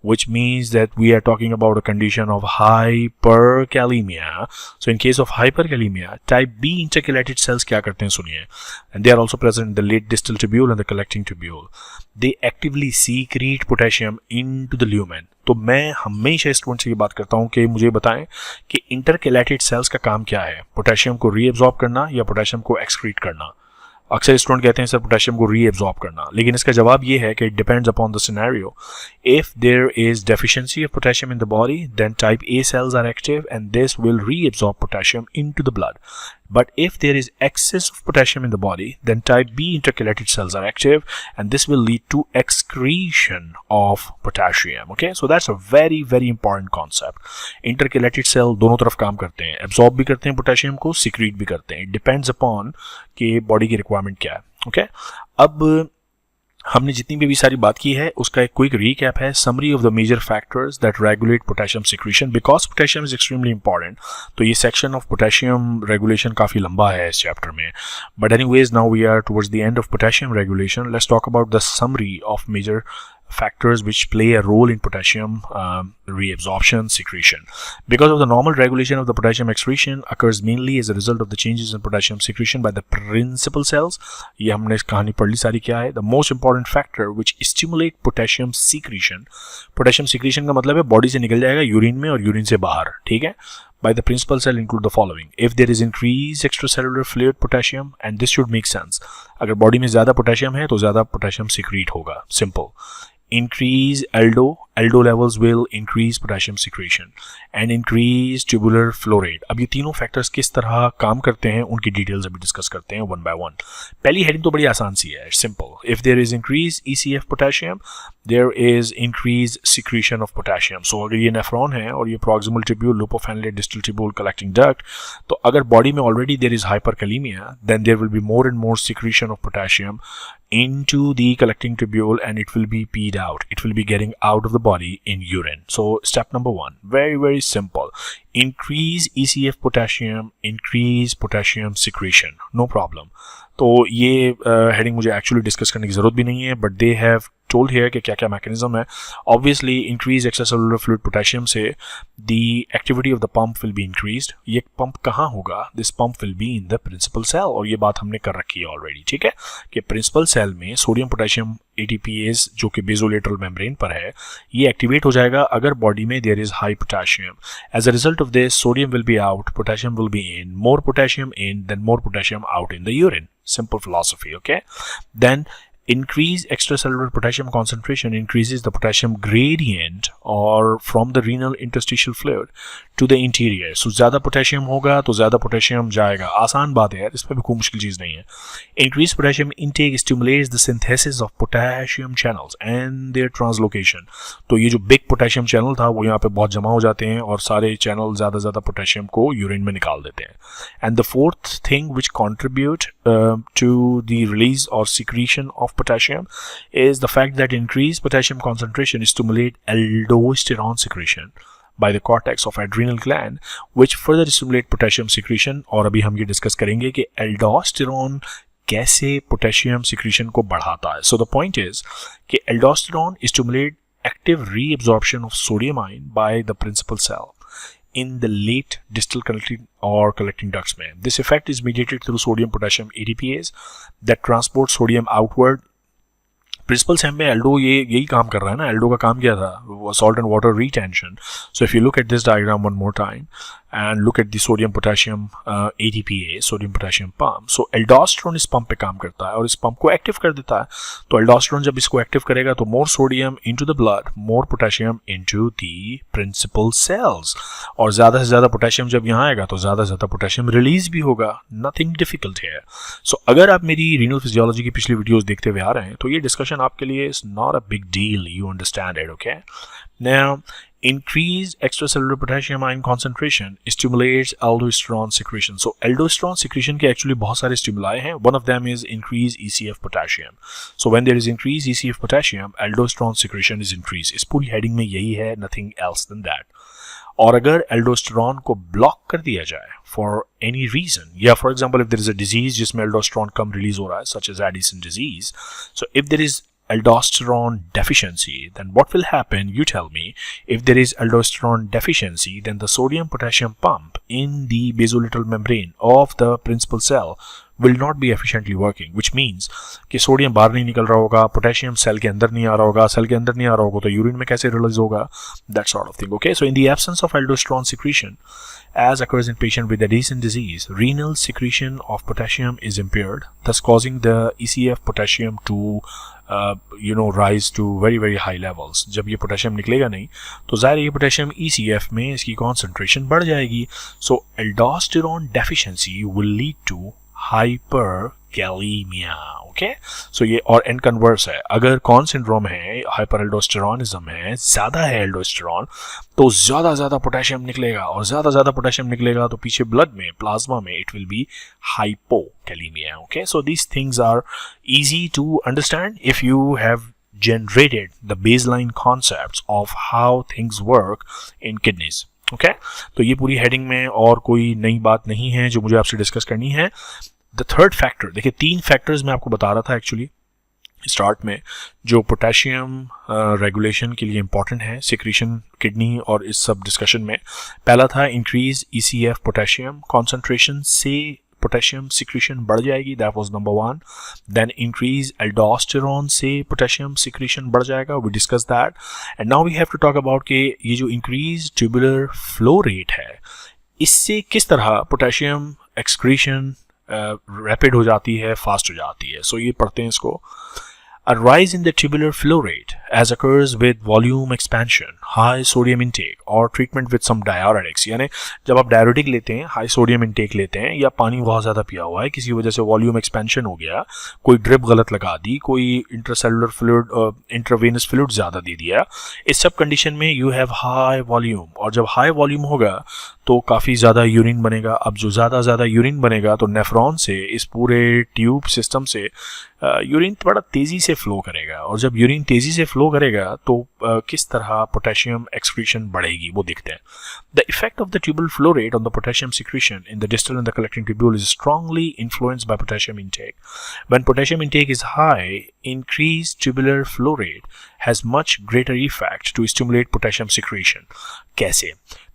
which means that we are talking about a condition of hyperkalemia. So in case of hyperkalemia type B intercalated cells क्या करते हैं सुनिए, and they are also present in the late distal tubule and the collecting tubule. They actively secrete potassium into the lumen. तो मैं हमेशा student से ये बात करता हूँ कि मुझे बताएं कि इंटरकैलेटेड सेल्स का काम क्या है, पोटेशियम को रीअब्सॉर्ब करना या पोटेशियम को एक्सक्रीट करना। अक्सर स्टूडेंट कहते हैं सर पोटेशियम को रीअब्सॉर्ब करना, लेकिन इसका जवाब ये है कि it depends upon the scenario. If there is deficiency of potassium in the body then type A cells are active and this will reabsorb potassium into the blood. But if there is excess of potassium in the body, then type B intercalated cells are active and this will lead to excretion of potassium. Okay, so that's a very very important concept. Intercalated cell दोनों तरफ काम करते हैं, absorb भी करते हैं potassium को, secrete भी करते हैं। It depends upon कि बॉडी की रिक्वायरमेंट क्या है। Okay, अब हमने जितनी भी सारी बात की है उसका एक क्विक रीकैप है, summary of the major factors that regulate potassium secretion because potassium is extremely important. तो ये सेक्शन ऑफ पोटेशियम रेगुलेशन काफ़ी लंबा है इस चैप्टर में, but anyways now we are towards the end of potassium regulation. Let's talk about the summary of major factors which play a role in potassium reabsorption secretion. Because of the normal regulation of the potassium excretion occurs mainly as a result of the changes in potassium secretion by the principal cells. ये हमने इस कहानी पढ़ ली सारी क्या है। The most important factor which stimulate potassium secretion. Potassium secretion का मतलब है बॉडी से निकल जाएगा यूरिन में और यूरिन से बाहर, ठीक है। By the principal cell include the following. If there is increased extracellular fluid potassium, and this should make sense. अगर बॉडी में ज़्यादा पोटेशियम है तो ज़्यादा पोटेशियम सिक्रीट होगा, simple. Increase aldo levels will increase potassium secretion and increase tubular flow rate. अब ये तीनों फैक्टर्स किस तरह काम करते हैं उनकी डिटेल्स अभी डिस्कस करते हैं वन बाय वन। पहली हेडिंग तो बड़ी आसान सी है, simple. If there is increase ECF potassium there is increase secretion of potassium. So अगर ये नेफ्रॉन है और ये proximal tubule, loop of Henle, distal tubule, collecting duct, तो अगर बॉडी में already there is hyperkalemia then there will be more and more secretion of potassium into the collecting tubule and it will be peed out. It will be getting out of the body in urine. So step number 1, very very simple. Increase ECF potassium, increase potassium secretion, no problem. तो ये heading मुझे actually discuss करने की ज़रूरत भी नहीं है, but they have told here कि क्या क्या मैकेनिज्म है। Obviously increase extracellular fluid potassium से the activity of the pump will be increased. ये पंप कहाँ होगा? This pump will be in the principal cell, और ये बात हमने कर रखी है ऑलरेडी, ठीक है, कि प्रिंसिपल सेल में सोडियम पोटेशियम ATPase जो कि बेसोलेटरल मेम्ब्रेन पर है, ये एक्टिवेट हो जाएगा अगर बॉडी में there is high potassium. As a result of this sodium will be out, potassium will be in, more potassium in, then more potassium out in the urine. Simple philosophy, okay? Then increase extracellular potassium concentration increases the potassium gradient or from the renal interstitial fluid to the interior. So ज़्यादा potassium होगा तो ज़्यादा potassium जाएगा, आसान बात है यार, इस पर भी कोई मुश्किल चीज़ नहीं है. Increased potassium intake stimulates the synthesis of potassium channels and their translocation. तो ये जो big potassium channel था वो यहाँ पे बहुत जमा हो जाते हैं और सारे channel ज़्यादा पोटेशियम को यूरिन में निकाल देते हैं. And the fourth thing which contribute to the release or secretion of potassium is the fact that increased potassium concentration stimulate aldosterone secretion by the cortex of adrenal gland, which further stimulate potassium secretion. और अभी हम ये discuss करेंगे कि aldosterone कैसे potassium secretion को बढ़ाता है. So the point is कि aldosterone stimulate active reabsorption of sodium ion by the principal cell in the late distal collecting ducts में. This effect is mediated through sodium potassium ATPase that transports sodium outward. Principal cell में aldo यही काम कर रहा है ना. Aldo का काम क्या था? Salt and water retention. So if you look at this diagram one more time and look at the sodium potassium ATPase, sodium potassium pump. So aldosterone इस पंप पे काम करता है और इस पंप को एक्टिव कर देता है. तो aldosterone जब इसको एक्टिव करेगा तो more sodium into the blood, more potassium into the principal cells. और ज़्यादा से ज़्यादा पोटेशियम जब यहाँ आएगा तो ज़्यादा से ज़्यादा पोटेशियम रिलीज भी होगा. Nothing difficult here. So अगर आप मेरी रीनल फिजियोलॉजी की पिछली वीडियोस देखते हुए आ रहे हैं तो ये डिस्कशन आपके लिए is not a big deal. You understand it, okay? Now Increased extracellular potassium ion concentration stimulates aldosterone secretion. So aldosterone secretion के actually बहुत सारे stimuli हैं. One of them is increased ECF potassium. So when there is increased ECF potassium, aldosterone secretion is increased. इस पूरी heading में यही है, nothing else than that. और अगर एल्डोस्टेरॉन को ब्लॉक कर दिया जाए फॉर एनी रीजन, या for example if there is a disease जिसमें एल्डोस्टेरॉन कम रिलीज हो रहा है, such as Addison disease, so if there is aldosterone deficiency, then what will happen, you tell me? If there is aldosterone deficiency, then the sodium potassium pump in the basolateral membrane of the principal cell will not be efficiently working, which means कि sodium बाहर नहीं निकल रहा होगा, potassium cell के अंदर नहीं आ रहा होगा, सेल के अंदर नहीं आ रहा होगा तो यूरिन में कैसे रिलीज होगा, that sort of thing. Okay, so in the absence of aldosterone secretion, as occurs in patient with Addison disease, renal secretion of potassium is impaired, thus causing the ECF potassium to rise to very very high levels. जब ये potassium निकलेगा नहीं तो ज़ाहिर ये potassium ECF में इसकी concentration बढ़ जाएगी. So aldosterone deficiency will lead to hyperkalemia. Okay, so ये और एन कन्वर्स है. अगर कौन सिंड्रोम है, हाइपर एल्डोस्टेरोनिज्म है, ज्यादा है एल्डोस्टेरॉन, तो ज्यादा पोटेशियम निकलेगा, और ज्यादा पोटेशियम निकलेगा तो पीछे ब्लड में, प्लाज्मा में, it will be hypokalemia. Okay, so these things are easy to understand if you have generated the baseline concepts of how things work in kidneys. Okay, तो ये पूरी हेडिंग में और कोई नई बात नहीं है जो मुझे आपसे डिस्कस करनी है. द थर्ड फैक्टर, देखिए 3 फैक्टर्स मैं आपको बता रहा था एक्चुअली स्टार्ट में, जो पोटेशियम रेगुलेशन के लिए इंपॉर्टेंट है, सिक्रीशन किडनी और इस सब डिस्कशन में. पहला था इंक्रीज ECF पोटेशियम कॉन्सेंट्रेशन से पोटेशियम सिक्रीशन बढ़ जाएगी, that was number 1. Then increase aldosterone से पोटेशियम सिक्रीशन बढ़ जाएगा, we discuss that. And now we have to talk about कि ये जो इंक्रीज ट्यूबुलर फ्लो रेट है, इससे किस तरह पोटेशियम एक्सक्रीशन रैपिड हो जाती है, फास्ट हो जाती है. सो ये पढ़ते हैं इसको. A rise in the tubular flow rate as occurs with volume expansion, high sodium intake or treatment with some diuretics. यानी जब आप डायरेटिक लेते हैं, हाई सोडियम इंटेक लेते हैं, या पानी बहुत ज़्यादा पिया हुआ है, किसी वजह से वॉल्यूम एक्सपेंशन हो गया, कोई ड्रिप गलत लगा दी, कोई इंट्रासेलुलर फ्लूइड इंट्रावेनस फ्लूइड ज़्यादा दे दिया, इस सब कंडीशन में यू हैव हाई वॉल्यूम. और जब हाई वॉल्यूम होगा तो काफ़ी ज़्यादा यूरिन बनेगा. अब जो ज़्यादा यूरिन बनेगा तो नेफ्रॉन से, इस पूरे ट्यूब सिस्टम से यूरिन बड़ा तेज़ी से फ्लो करेगा, और जब यूरिन तेज़ी से फ्लो करेगा तो किस तरह पोटेशियम एक्सक्रीशन बढ़ेगी वो देखते हैं. The effect of the tubular flow rate on the potassium secretion in the distal end the collecting tubule is strongly influenced by potassium intake. When potassium intake is high, increased tubular flow rate has much greater effect to stimulate potassium secretion. कैसे?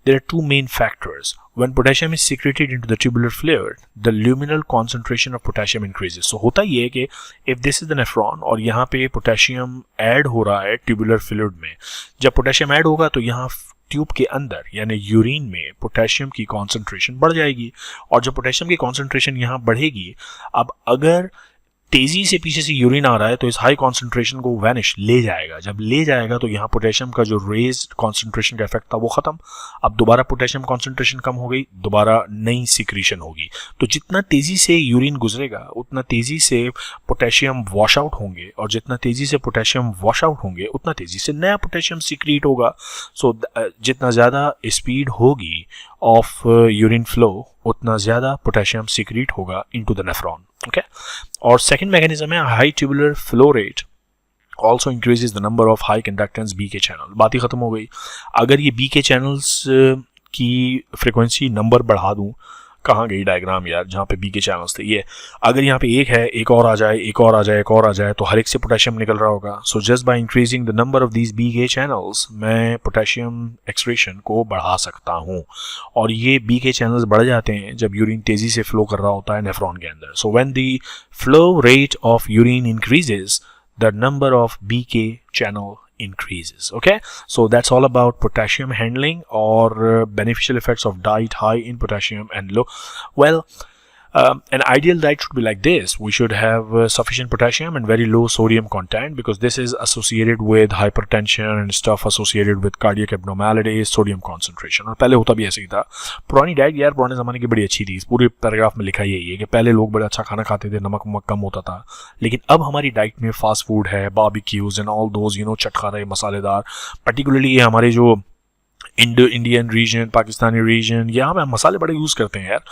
There are 2 main factors. When potassium is secreted into the tubular fluid, the luminal concentration of potassium increases. So होता ये है कि if this is the nephron और यहाँ पे potassium add हो रहा है tubular fluid में, जब potassium add होगा तो यहाँ ट्यूब के अंदर यानी यूरिन में पोटेशियम की कॉन्सेंट्रेशन बढ़ जाएगी, और जब पोटेशियम की कॉन्सेंट्रेशन यहाँ बढ़ेगी, अब अगर तेजी से पीछे से यूरिन आ रहा है तो इस हाई कॉन्सेंट्रेशन को वैनिश ले जाएगा. जब ले जाएगा तो यहाँ पोटेशियम का जो रेज्ड कॉन्सेंट्रेशन का इफेक्ट था वो खत्म. अब दोबारा पोटेशियम कॉन्सेंट्रेशन कम हो गई, दोबारा नई सिक्रीशन होगी. तो जितना तेजी से यूरिन गुजरेगा उतना तेजी से पोटेशियम वॉश आउट होंगे, और जितना तेजी से पोटेशियम वॉश आउट होंगे उतना तेजी से नया पोटेशियम सिक्रीट होगा. सो जितना ज़्यादा स्पीड होगी ऑफ यूरिन फ्लो उतना ज़्यादा पोटेशियम सिक्रीट होगा इनटू द नेफ्रॉन. ओके, और सेकंड मैकेनिज्म है high tubular flow rate also increases the number of high conductance BK channel. बात ही खत्म हो गई. अगर ये बीके चैनल्स की फ्रिक्वेंसी नंबर बढ़ा दूं, कहाँ गई डायग्राम यार जहाँ पे बीके चैनल्स थे, ये अगर यहाँ पे एक है, एक और आ जाए, एक और आ जाए, एक और आ जाए, तो हर एक से पोटेशियम निकल रहा होगा. So just by increasing the number of these BK channels मैं पोटेशियम एक्सक्रीशन को बढ़ा सकता हूँ, और ये बीके चैनल्स बढ़ जाते हैं जब यूरिन तेजी से फ्लो कर रहा होता है नेफ्रॉन के अंदर. So when the flow rate of urine increases, the number of BK channel increases. Okay, so that's all about potassium handling or beneficial effects of diet high in potassium and low. Well, an ideal diet should be like this. We should have sufficient potassium and very low sodium content, because this is associated with hypertension and stuff associated with cardiac abnormalities, sodium concentration. और पहले होता भी ऐसे ही था. पुरानी diet यार पुराने ज़माने की बड़ी अच्छी थी. इस पूरे पैराग्राफ में लिखा यही है कि पहले लोग बड़ा अच्छा खाना खाते थे, नमक वमक कम होता था, लेकिन अब हमारी डाइट में फास्ट फूड है, बारबेक्यूज एंड ऑल दोज चटखारे मसालेदार. पर्टिकुलरली ये हमारे जो इंडियन रीजन, पाकिस्तानी रीजन, यहाँ पे हम मसाले बड़े यूज़ करते हैं यार,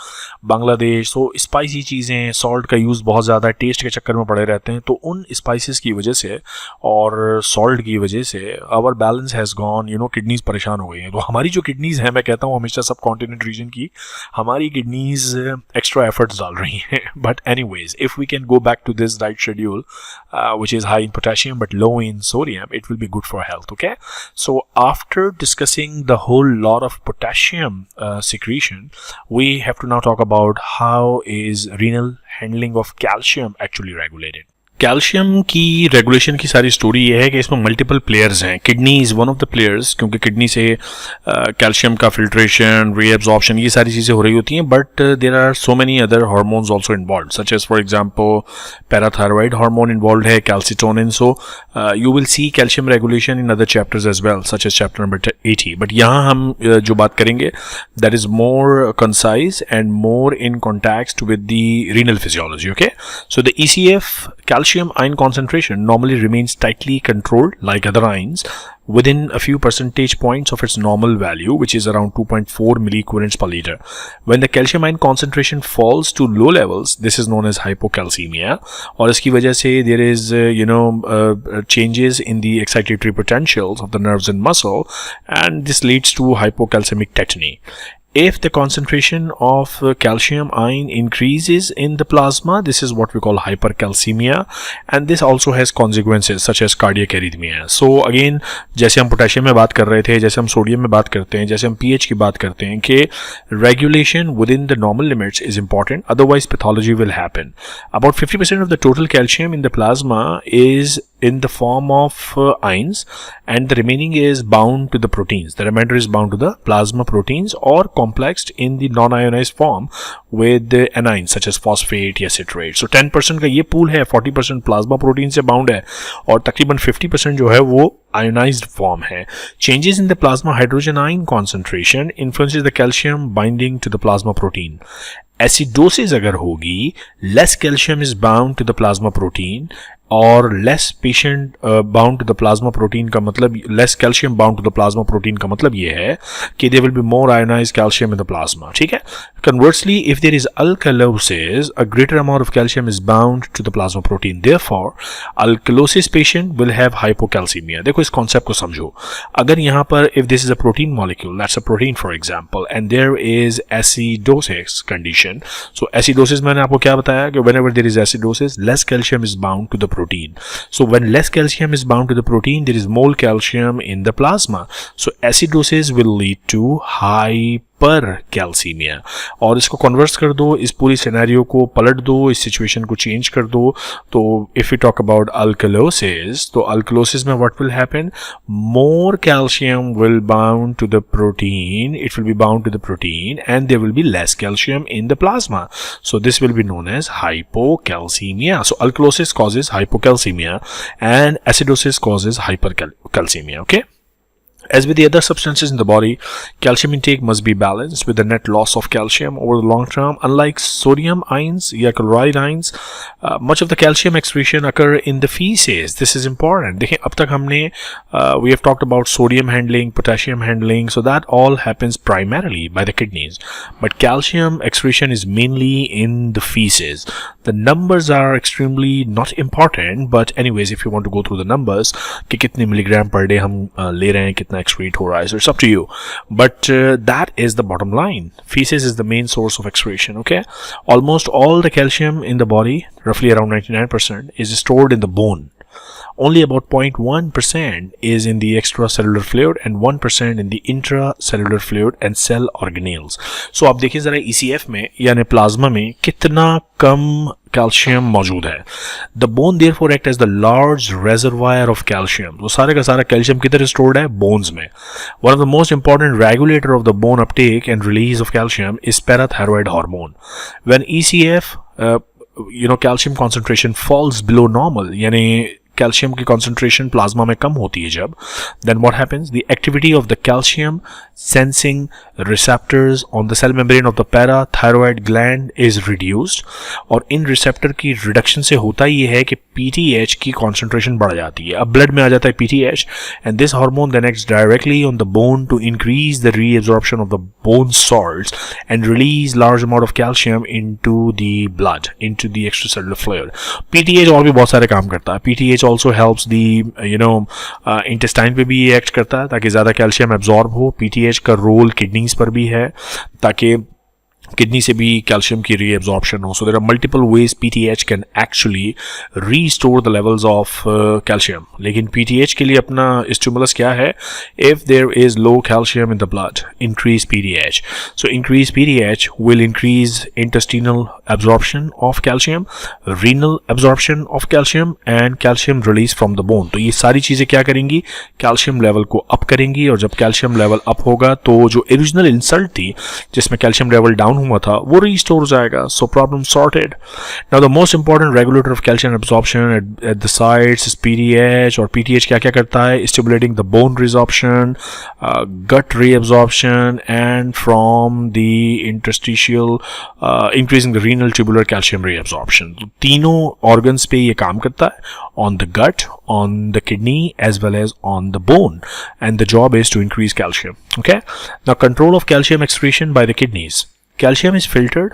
बांग्लादेश, तो स्पाइसी चीज़ें, सॉल्ट का यूज़ बहुत ज़्यादा है, टेस्ट के चक्कर में पड़े रहते हैं, तो उन स्पाइसेस की वजह से और सॉल्ट की वजह से our balance has gone, kidneys परेशान हो गई हैं। तो हमारी जो किडनीज़ हैं, मैं कहता हूँ हमेशा सब कॉन्टिनेंट रीजन की हमारी किडनीज़ एक्स्ट्रा एफर्ट्स डाल रही हैं। But anyways, if we can go back to this diet schedule which is high in potassium but low in sodium, it will be good for health. Okay, so after discussing the whole lot of potassium secretion, we have to now talk about how is renal handling of calcium actually regulated. Calcium की regulation की सारी story ये है कि इसमें multiple players हैं। Kidney is one of the players, क्योंकि kidney से कैल्शियम का फिल्ट्रेशन, रीएब्जॉर्प्शन, ये सारी चीज़ें हो रही होती हैं, but there are so many other hormones also involved, such as for example parathyroid hormone involved है, calcitonin. So you will see calcium regulation in other chapters as well, such as chapter number 80, but यहाँ हम जो बात करेंगे that is more concise and more in context with the renal physiology. Okay, so the ECF calcium ion concentration normally remains tightly controlled like other ions within a few percentage points of its normal value, which is around 2.4 milliequivalents per liter. When the calcium ion concentration falls to low levels, this is known as hypocalcemia, और इसकी वजह से there is changes in the excitatory potentials of the nerves and muscle, and this leads to hypocalcemic tetany. If the concentration of calcium ion increases in the plasma, this is what we call hypercalcemia, and this also has consequences such as cardiac arrhythmia. So again, जैसे हम potassium में बात कर रहे थे, जैसे हम sodium में बात करते हैं, जैसे हम pH की बात करते हैं, कि regulation within the normal limits is important, otherwise pathology will happen. About 50% of the total calcium in the plasma is in the form of ions, and the remaining is bound to the proteins. The remainder is bound to the plasma proteins or complexed in the non-ionized form with the anions such as phosphate या citrate. So 10% का ये pool है, 40% plasma protein से bound है, और तकरीबन 50% जो है वो ionized form है. Changes in the plasma hydrogen ion concentration influences the calcium binding to the plasma protein. Acidosis अगर होगी, less calcium is bound to the plasma protein, और less patient bound to the plasma protein का मतलब, less calcium bound to the plasma protein का मतलब ये है कि there will be more ionized calcium in the plasma. ठीक है. Conversely, if there is alkalosis, a greater amount of calcium is bound to the plasma protein. Therefore, alkalosis patient will have hypocalcemia. देखो इस concept को समझो. अगर यहाँ पर if this is a protein molecule, that's a protein for example, and there is acidosis condition. So acidosis मैंने आपको क्या बताया कि whenever there is acidosis, less calcium is bound to the protein. So when less calcium is bound to the protein, there is more calcium in the plasma. So acidosis will lead to hypercalcemia. और इसको converse कर दो, इस पूरी scenario को पलट दो, इस सिचुएशन को चेंज कर दो. तो if you talk about alkalosis, तो अल्कलोसिस में what will happen, more calcium will bound to the protein, it will be bound to the protein, and there will be less calcium in the plasma. So this will be known as hypocalcemia. So alkalosis causes hypocalcemia and acidosis causes hypercalcemia. Okay. As with the other substances in the body, calcium intake must be balanced with the net loss of calcium over the long term. Unlike sodium ions or chloride ions, much of the calcium excretion occur in the feces. This is important. देखिए अब तक हमने we have talked about sodium handling, potassium handling, so that all happens primarily by the kidneys. But calcium excretion is mainly in the feces. The numbers are extremely not important, but anyways, if you want to go through the numbers, कि कितने milligram per day हम ले रहे हैं, कितना excrete हो रहा है, so it's up to you. But that is the bottom line. Feces is the main source of excretion. Okay, almost all the calcium in the body, roughly around 99%, is stored in the bone. Only about 0.1% is in the extracellular fluid and 1% in the intracellular fluid and cell organelles. So आप देखिए जरा ECF में यानी plasma में कितना कम calcium मौजूद है. The bone therefore act as the large reservoir of calcium. तो सारे का सारा कैल्शियम किधर स्टोर्ड है? बोन्स में. One of the most important regulator of the bone uptake and release of calcium is parathyroid hormone. When ECF calcium concentration falls below normal, यानी calcium की concentration plasma में कम होती है जब, then what happens, the activity of the calcium sensing receptors on the cell membrane of the parathyroid gland is reduced, और इन receptor की रिडक्शन से होता ये है कि पीटीएच की कॉन्सेंट्रेशन बढ़ जाती है. अब ब्लड में आ जाता है PTH, and this hormone then acts directly on the bone to increase the reabsorption of the bone salts and release large amount of calcium into the blood, into the extracellular fluid. PTH और भी बहुत सारे काम करता है. PTH also helps the intestine पे भी ये एक्ट करता है ताकि ज़्यादा कैल्शियम एब्जॉर्ब हो. पीटीएच का रोल किडनीज पर भी है ताकि किडनी से भी कैल्शियम की रीअब्जॉर्प्शन हो. So there are multiple ways PTH can actually restore the levels of calcium. लेकिन पीटीएच के लिए अपना स्टिमुलस क्या है? If there is low calcium in the blood, increase PTH. So increase PTH will increase intestinal absorption of calcium, renal absorption of calcium and calcium release from the bone. तो ये सारी चीज़ें क्या करेंगी? कैल्शियम लेवल को up करेंगी, और जब कैल्शियम लेवल अप होगा तो जो ओरिजिनल इंसल्ट थी जिसमें कैल्शियम लेवल डाउन हुआ था वो रीस्टोर हो जाएगा. So problem sorted. Now the most important regulator of calcium absorption at the sites is PTH. और पीटीएच क्या क्या करता है? Stimulating the bone resorption, gut reabsorption and from the interstitial increasing the renal tubular calcium reabsorption. तो तीनों organs पे ये काम करता है, on the gut, on the kidney, as well as on the bone, and the job is to increase calcium. Okay, now control of calcium excretion by the kidneys. Calcium is filtered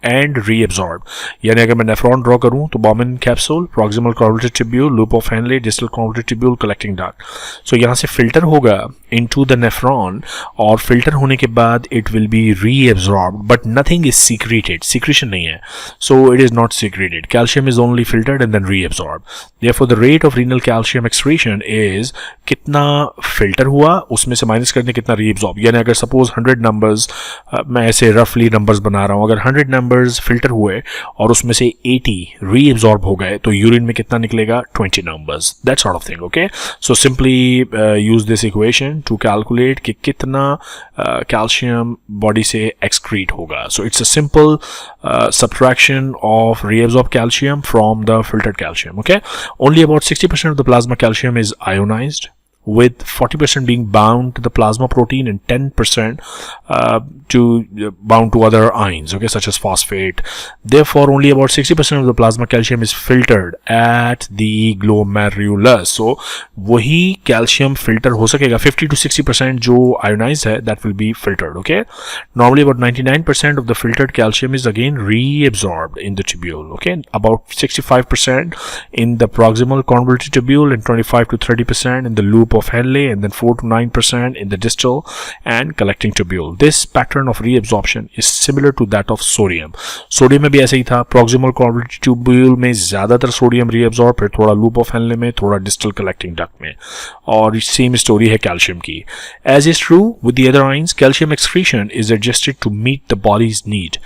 and reabsorbed. यानी अगर मैं nephron draw करूं तो Bowman capsule, proximal convoluted tubule, loop of Henle, distal convoluted tubule, collecting duct. So यहाँ से filter होगा into the nephron, और filter होने के बाद it will be reabsorbed, but nothing is secreted. Secretion नहीं है, so it is not secreted. Calcium is only filtered and then reabsorbed. Therefore the rate of renal calcium excretion is कितना filter हुआ उसमें से minus करने कितना reabsorb. यानी अगर सपोज 100 नंबर्स, मैं ऐसे रफली नंबर्स बना रहा हूँ, अगर 100 नंबर्स फिल्टर हुए और उसमें से 80 रीअब्सॉर्ब हो गए तो यूरिन में कितना निकलेगा? 20 numbers. That sort of thing. Okay, so simply use this equation two calculate कि कितना कैल्शियम बॉडी से एक्सक्रीट होगा. So it's a simple subtraction of reabsorbed calcium from the filtered calcium. Okay, only about 60% of the plasma calcium is ionized, with 40% being bound to the plasma protein and 10% bound to other ions, okay, such as phosphate. Therefore, only about 60% of the plasma calcium is filtered at the glomerulus. So, वही calcium filter हो सकेगा. 50 to 60% जो ionized है, that will be filtered. Okay. Normally, about 99% of the filtered calcium is again reabsorbed in the tubule. Okay. About 65% in the proximal convoluted tubule and 25 to 30% in the loop of Henle, and then 4 to 9% in the distal and collecting tubule. This pattern of reabsorption is similar to that of sodium. Sodium में भी ऐसे ही था. proximal convoluted tubule में ज़्यादातर sodium reabsorb, फिर थोड़ा loop of Henle में, थोड़ा distal collecting duct में. और same story है calcium की. As is true with the other ions, calcium excretion is adjusted to meet the body's need.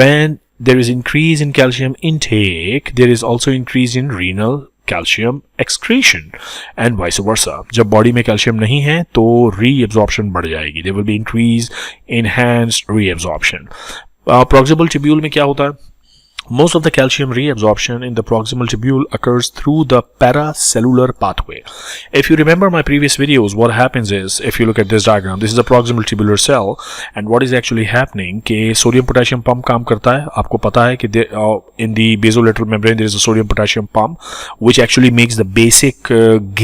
When there is increase in calcium intake, there is also increase in renal calcium excretion and vice versa. जब body में calcium नहीं है तो reabsorption बढ़ जाएगी. There will be increase enhanced reabsorption. Proximal tubule में क्या होता है? Most of the calcium reabsorption in the proximal tubule occurs through the paracellular pathway. If you remember my previous videos, what happens is, if you look at this diagram, this is a proximal tubular cell, and what is actually happening कि sodium potassium pump काम करता है. आपको पता है कि in the basolateral membrane there is a sodium potassium pump which actually makes the basic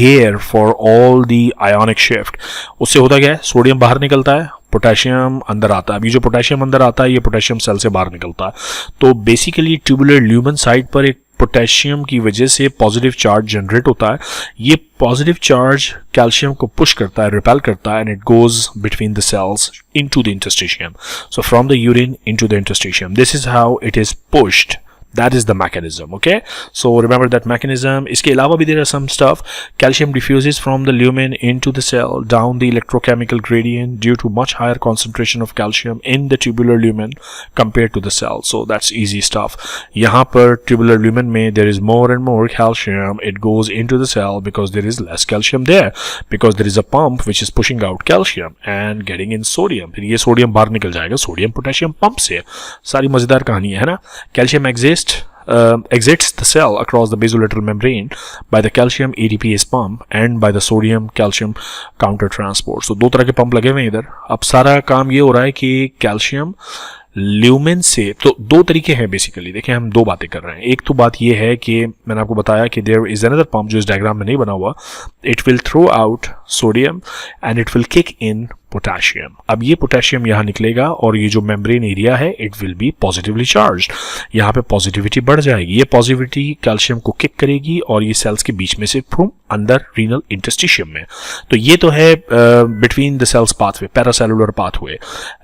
gear for all the ionic shift. उससे होता क्या है? सोडियम बाहर निकलता है, पोटेशियम अंदर आता है. अभी जो पोटेशियम अंदर आता है ये पोटेशियम सेल से बाहर निकलता है. तो बेसिकली ट्यूबुलर ल्यूमन साइड पर एक पोटेशियम की वजह से पॉजिटिव चार्ज जनरेट होता है. ये पॉजिटिव चार्ज कैल्शियम को पुश करता है, रिपेल करता है, and it goes between the cells into the interstitium. So from the urine into the interstitium. This is how it is pushed. That is the mechanism. Okay, so remember that mechanism. इसके अलावा भी there are some stuff. Calcium diffuses from the lumen into the cell down the electrochemical gradient due to much higher concentration of calcium in the tubular lumen compared to the cell. So that's easy stuff. यहाँ पर tubular lumen में there is more and more calcium. It goes into the cell because there is less calcium there, because there is a pump which is pushing out calcium and getting in sodium. फिर ये sodium बाहर निकल जाएगा sodium potassium pump से. सारी मजेदार कहानी है ना. Calcium exists exits the cell across the basolateral membrane by the calcium ATPase pump and by the sodium calcium counter transport. So दो तरह के पंप लगे हुए हैं इधर. अब सारा काम ये हो रहा है कि कैल्शियम ल्यूमेन से, तो दो तरीके हैं बेसिकली. देखें हम दो बातें कर रहे हैं. एक तो बात ये है कि मैंने आपको बताया कि देयर इज अनदर पंप जो इस डायग्राम में नहीं बना हुआ. It will throw out sodium and it will kick in potassium. अब ये पोटेशियम यहाँ निकलेगा और ये जो मेम्ब्रेन एरिया है it will be positively charge. यहाँ पे पॉजिटिविटी बढ़ जाएगी. ये पॉजिटिविटी कैल्शियम को किक करेगी और ये सेल्स के बीच में से थ्रू अंदर रीनल इंटरस्टिशियम में. तो ये तो है between the cells pathway, paracellular pathway.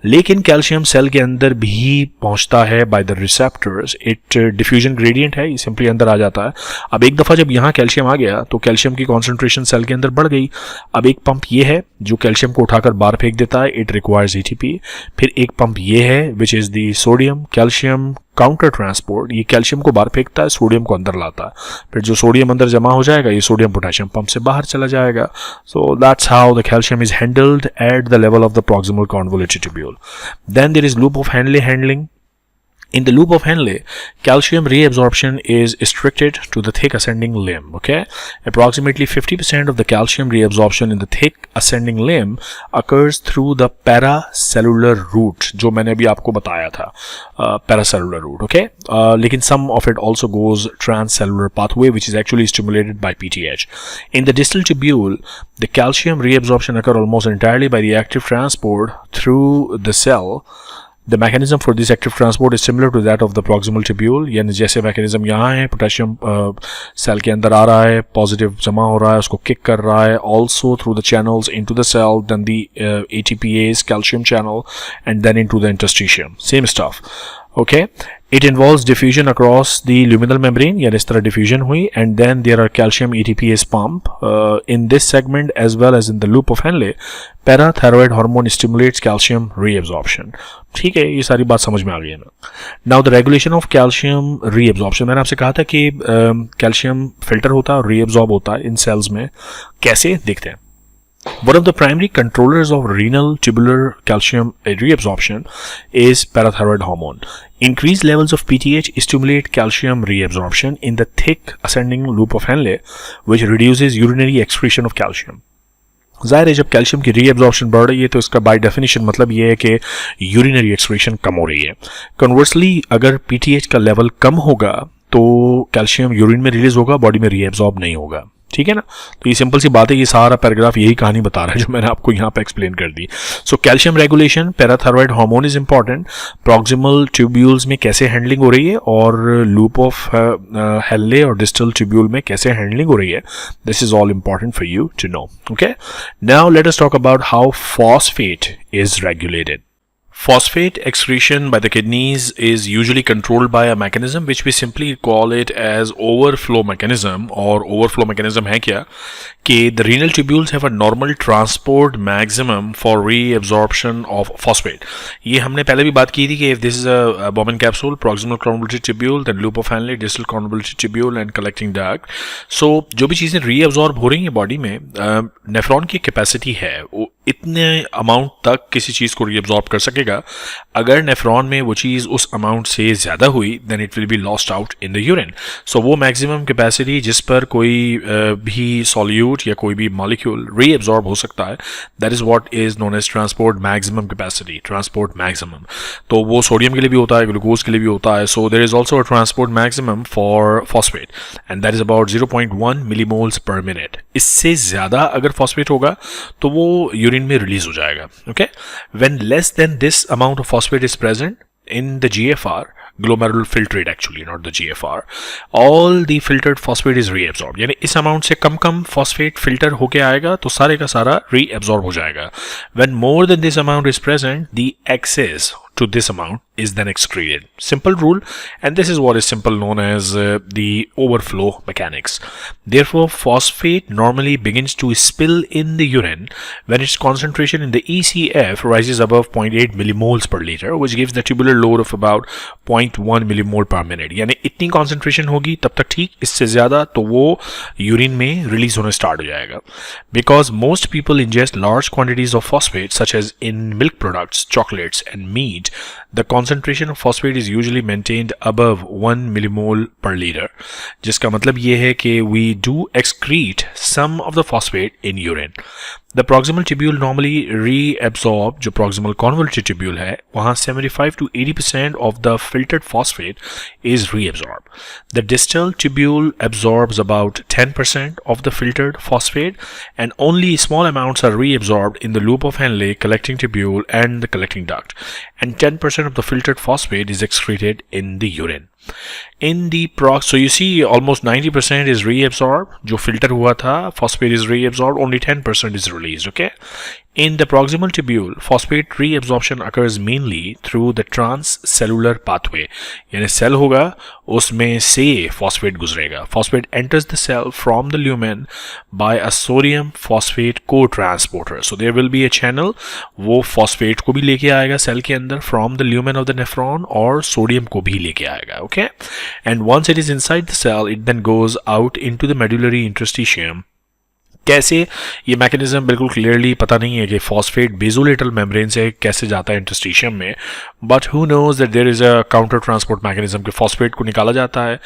लेकिन कैल्शियम सेल के अंदर भी पहुंचता है by the receptors. It diffusion gradient है, ये सिंपली अंदर आ जाता है. अब एक दफा जब यहाँ कैल्शियम आ गया तो कैल्शियम की कॉन्सेंट्रेशन सेल के अंदर बढ़ गई. अब एक पंप ये है जो कैल्शियम को उठाकर बाहर फेंक देता है. It requires ATP. फिर एक पंप ये है which is the sodium calcium counter transport. ये कैल्शियम को बाहर फेंकता है, सोडियम को अंदर लाता है. फिर जो सोडियम अंदर जमा हो जाएगा ये सोडियम पोटेशियम पंप से बाहर चला जाएगा. So that's how the calcium is handled at the level of the proximal convoluted tubule. Then there is loop of Henle handling. In the loop of Henle, calcium reabsorption is restricted to the thick ascending limb. Okay, approximately 50% of the calcium reabsorption in the thick ascending limb occurs through the paracellular route, जो मैंने अभी आपको बताया था, paracellular route. Okay, लेकिन some of it also goes transcellular pathway, which is actually stimulated by PTH. In the distal tubule, the calcium reabsorption occurs almost entirely by the active transport through the cell. The mechanism for this active transport is similar to that of the proximal tubule. यानी जैसे mechanism यहाँ है, potassium cell के अंदर आ रहा है, positive जमा हो रहा है, उसको किक कर रहा है, also through the channels into the cell, then the ATPase calcium channel, and then into the interstitium. Same stuff. Okay, it involves diffusion across the luminal membrane, यानी इस तरह diffusion हुई, and then there are calcium ATPase pump in this segment as well as in the loop of Henle. Parathyroid hormone stimulates calcium reabsorption. ठीक है, ये सारी बात समझ में आ गई है ना. Now the regulation of calcium reabsorption, मैंने आपसे कहा था कि कैल्शियम फिल्टर होता है और reabsorb होता है इन सेल्स में. कैसे देखते हैं. One of the primary controllers of renal tubular calcium reabsorption is parathyroid hormone. Increased levels of PTH stimulate calcium reabsorption in the thick ascending loop of Henle, which reduces urinary excretion of calcium. जाहिर है जब calcium की reabsorption बढ़ रही है तो इसका by definition मतलब ये है कि यूरिनरी एक्सक्रीशन कम हो रही है. कन्वर्सली अगर पीटीएच का लेवल कम होगा तो कैल्शियम यूरिन में रिलीज होगा, बॉडी में रीएब्जॉर्ब नहीं होगा. ठीक है ना. तो ये सिंपल सी बात है. ये सारा पैराग्राफ यही कहानी बता रहा है जो मैंने आपको यहाँ पे एक्सप्लेन कर दी. So calcium regulation, parathyroid hormone is important. Proximal tubules में कैसे हैंडलिंग हो रही है और लूप ऑफ हेल्ले और डिस्टल ट्यूब्यूल में कैसे हैंडलिंग हो रही है, this is all important for you to know. Okay, now let us talk about how phosphate is regulated. Phosphate excretion by the kidneys is usually controlled by a mechanism which we simply call it as overflow mechanism. और overflow mechanism है क्या कि the renal tubules have a normal transport maximum for reabsorption of phosphate. ये हमने पहले भी बात की थी कि if this is a Bowman capsule, proximal convoluted tubule, then loop of Henle, distal convoluted tubule and collecting duct. So जो भी चीज़ें reabsorb हो रही हैं बॉडी में, नेफ्रॉन की कैपेसिटी है वो इतने अमाउंट तक किसी चीज़ को रीअब्जॉर्ब कर सकेगा. अगर नेफ्रॉन में वो चीज़ उस अमाउंट से ज़्यादा हुई then it will be lost out in the urine. So वो मैक्सिमम कैपेसिटी जिस पर कोई भी सॉल्यूट या कोई भी मॉलिक्यूल रीअब्जॉर्ब हो सकता है, that is what is known as transport maximum capacity, transport maximum. तो वो सोडियम के लिए भी होता है, ग्लूकोज के लिए भी होता है. So there is also a transport maximum for phosphate and that is about 0.1 millimoles per minute. इससे ज़्यादा अगर फॉस्फेट होगा तो वो यूरिन में रिलीज हो जाएगा. Okay, when less than this amount of phosphate is present in the GFR, glomerular filtrate actually, not the GFR, all the filtered phosphate is reabsorbed. यानी इस अमाउंट से कम कम phosphate filter होके आएगा तो सारे का सारा reabsorb हो जाएगा. When more than this amount is present, the excess to this amount is then excreted. Simple rule, and this is what is simple known as the overflow mechanics. Therefore, phosphate normally begins to spill in the urine when its concentration in the ECF rises above 0.8 millimoles per liter, which gives the tubular load of about 0.1 millimole per minute. यानी इतनी concentration होगी तब तक ठीक, इससे ज़्यादा तो वो यूरिन में रिलीज होना स्टार्ट हो जाएगा. Because most people ingest large quantities of phosphate such as in milk products, chocolates and meat, need, the concentration of phosphate is usually maintained above 1 millimole per liter. जिसका मतलब ये है कि we do excrete some of the phosphate in urine. The proximal tubule normally reabsorb, जो proximal convoluted tubule है, वहाँ 75 to 80% of the filtered phosphate is reabsorbed. The distal tubule absorbs about 10% of the filtered phosphate, and only small amounts are reabsorbed in the loop of Henle, collecting tubule, and the collecting duct. And 10% of the filtered phosphate is excreted in the urine. In the so you see almost 90% is reabsorbed. जो filter हुआ था, phosphate is reabsorbed, only 10% is released, okay? In the proximal tubule, phosphate reabsorption occurs mainly through the transcellular pathway. यानी cell होगा, उसमें से phosphate गुजरेगा. Phosphate enters the cell from the lumen by a sodium phosphate co-transporter. So there will be a channel, वो phosphate को भी लेके आएगा cell के अंदर from the lumen of the nephron, और sodium को भी लेके आएगा, okay? And once it is inside the cell, it then goes out into the medullary interstitium. कैसे ये मैकेनिज्म बिल्कुल क्लियरली पता नहीं है कि फॉस्फेट बेसोलेटल मेम्ब्रेन से कैसे जाता है इंटरस्टिशियम में, but who knows that there is a counter transport mechanism कि फॉस्फेट को निकाला जाता है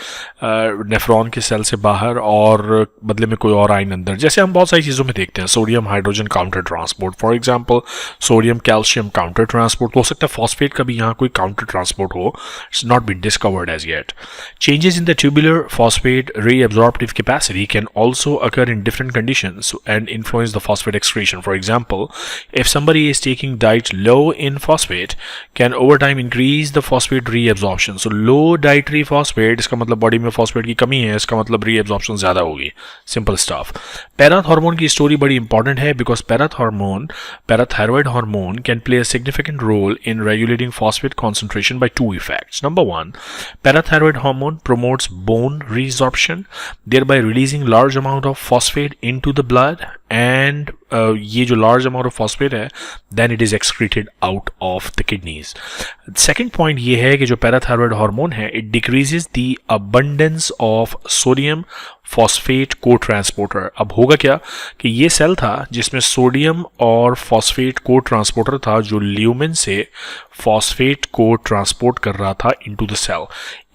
नेफ्रॉन के सेल से बाहर और बदले में कोई और आयन अंदर, जैसे हम बहुत सारी चीज़ों में देखते हैं. Sodium hydrogen counter transport, for example sodium calcium counter transport. हो सकता है फॉस्फेट का भी यहाँ कोई काउंटर ट्रांसपोर्ट हो. It's not been discovered as yet. Changes in the tubular phosphate reabsorptive capacity can also occur in different condition and influence the phosphate excretion. For example, if somebody is taking diet low in phosphate, can over time increase the phosphate reabsorption. So low dietary phosphate, इसका मतलब body में phosphate की कमी है, इसका मतलब reabsorption ज़्यादा होगी. Simple stuff. Parathyroid की स्टोरी बड़ी इंपॉर्टेंट है because parathyroid hormone can play a significant role in regulating phosphate concentration by two effects. Number one, parathyroid hormone promotes bone resorption, thereby releasing large amount of phosphate into the blood, and ये जो large amount of phosphate है, then it is excreted out of the kidneys. Second point ये है कि जो parathyroid hormone है, it decreases the abundance of sodium phosphate co-transporter. अब होगा क्या कि ये सेल था जिसमें सोडियम और फॉस्फेट को ट्रांसपोर्टर था जो ल्यूमेन से फॉस्फेट को ट्रांसपोर्ट कर रहा था इनटू द सेल.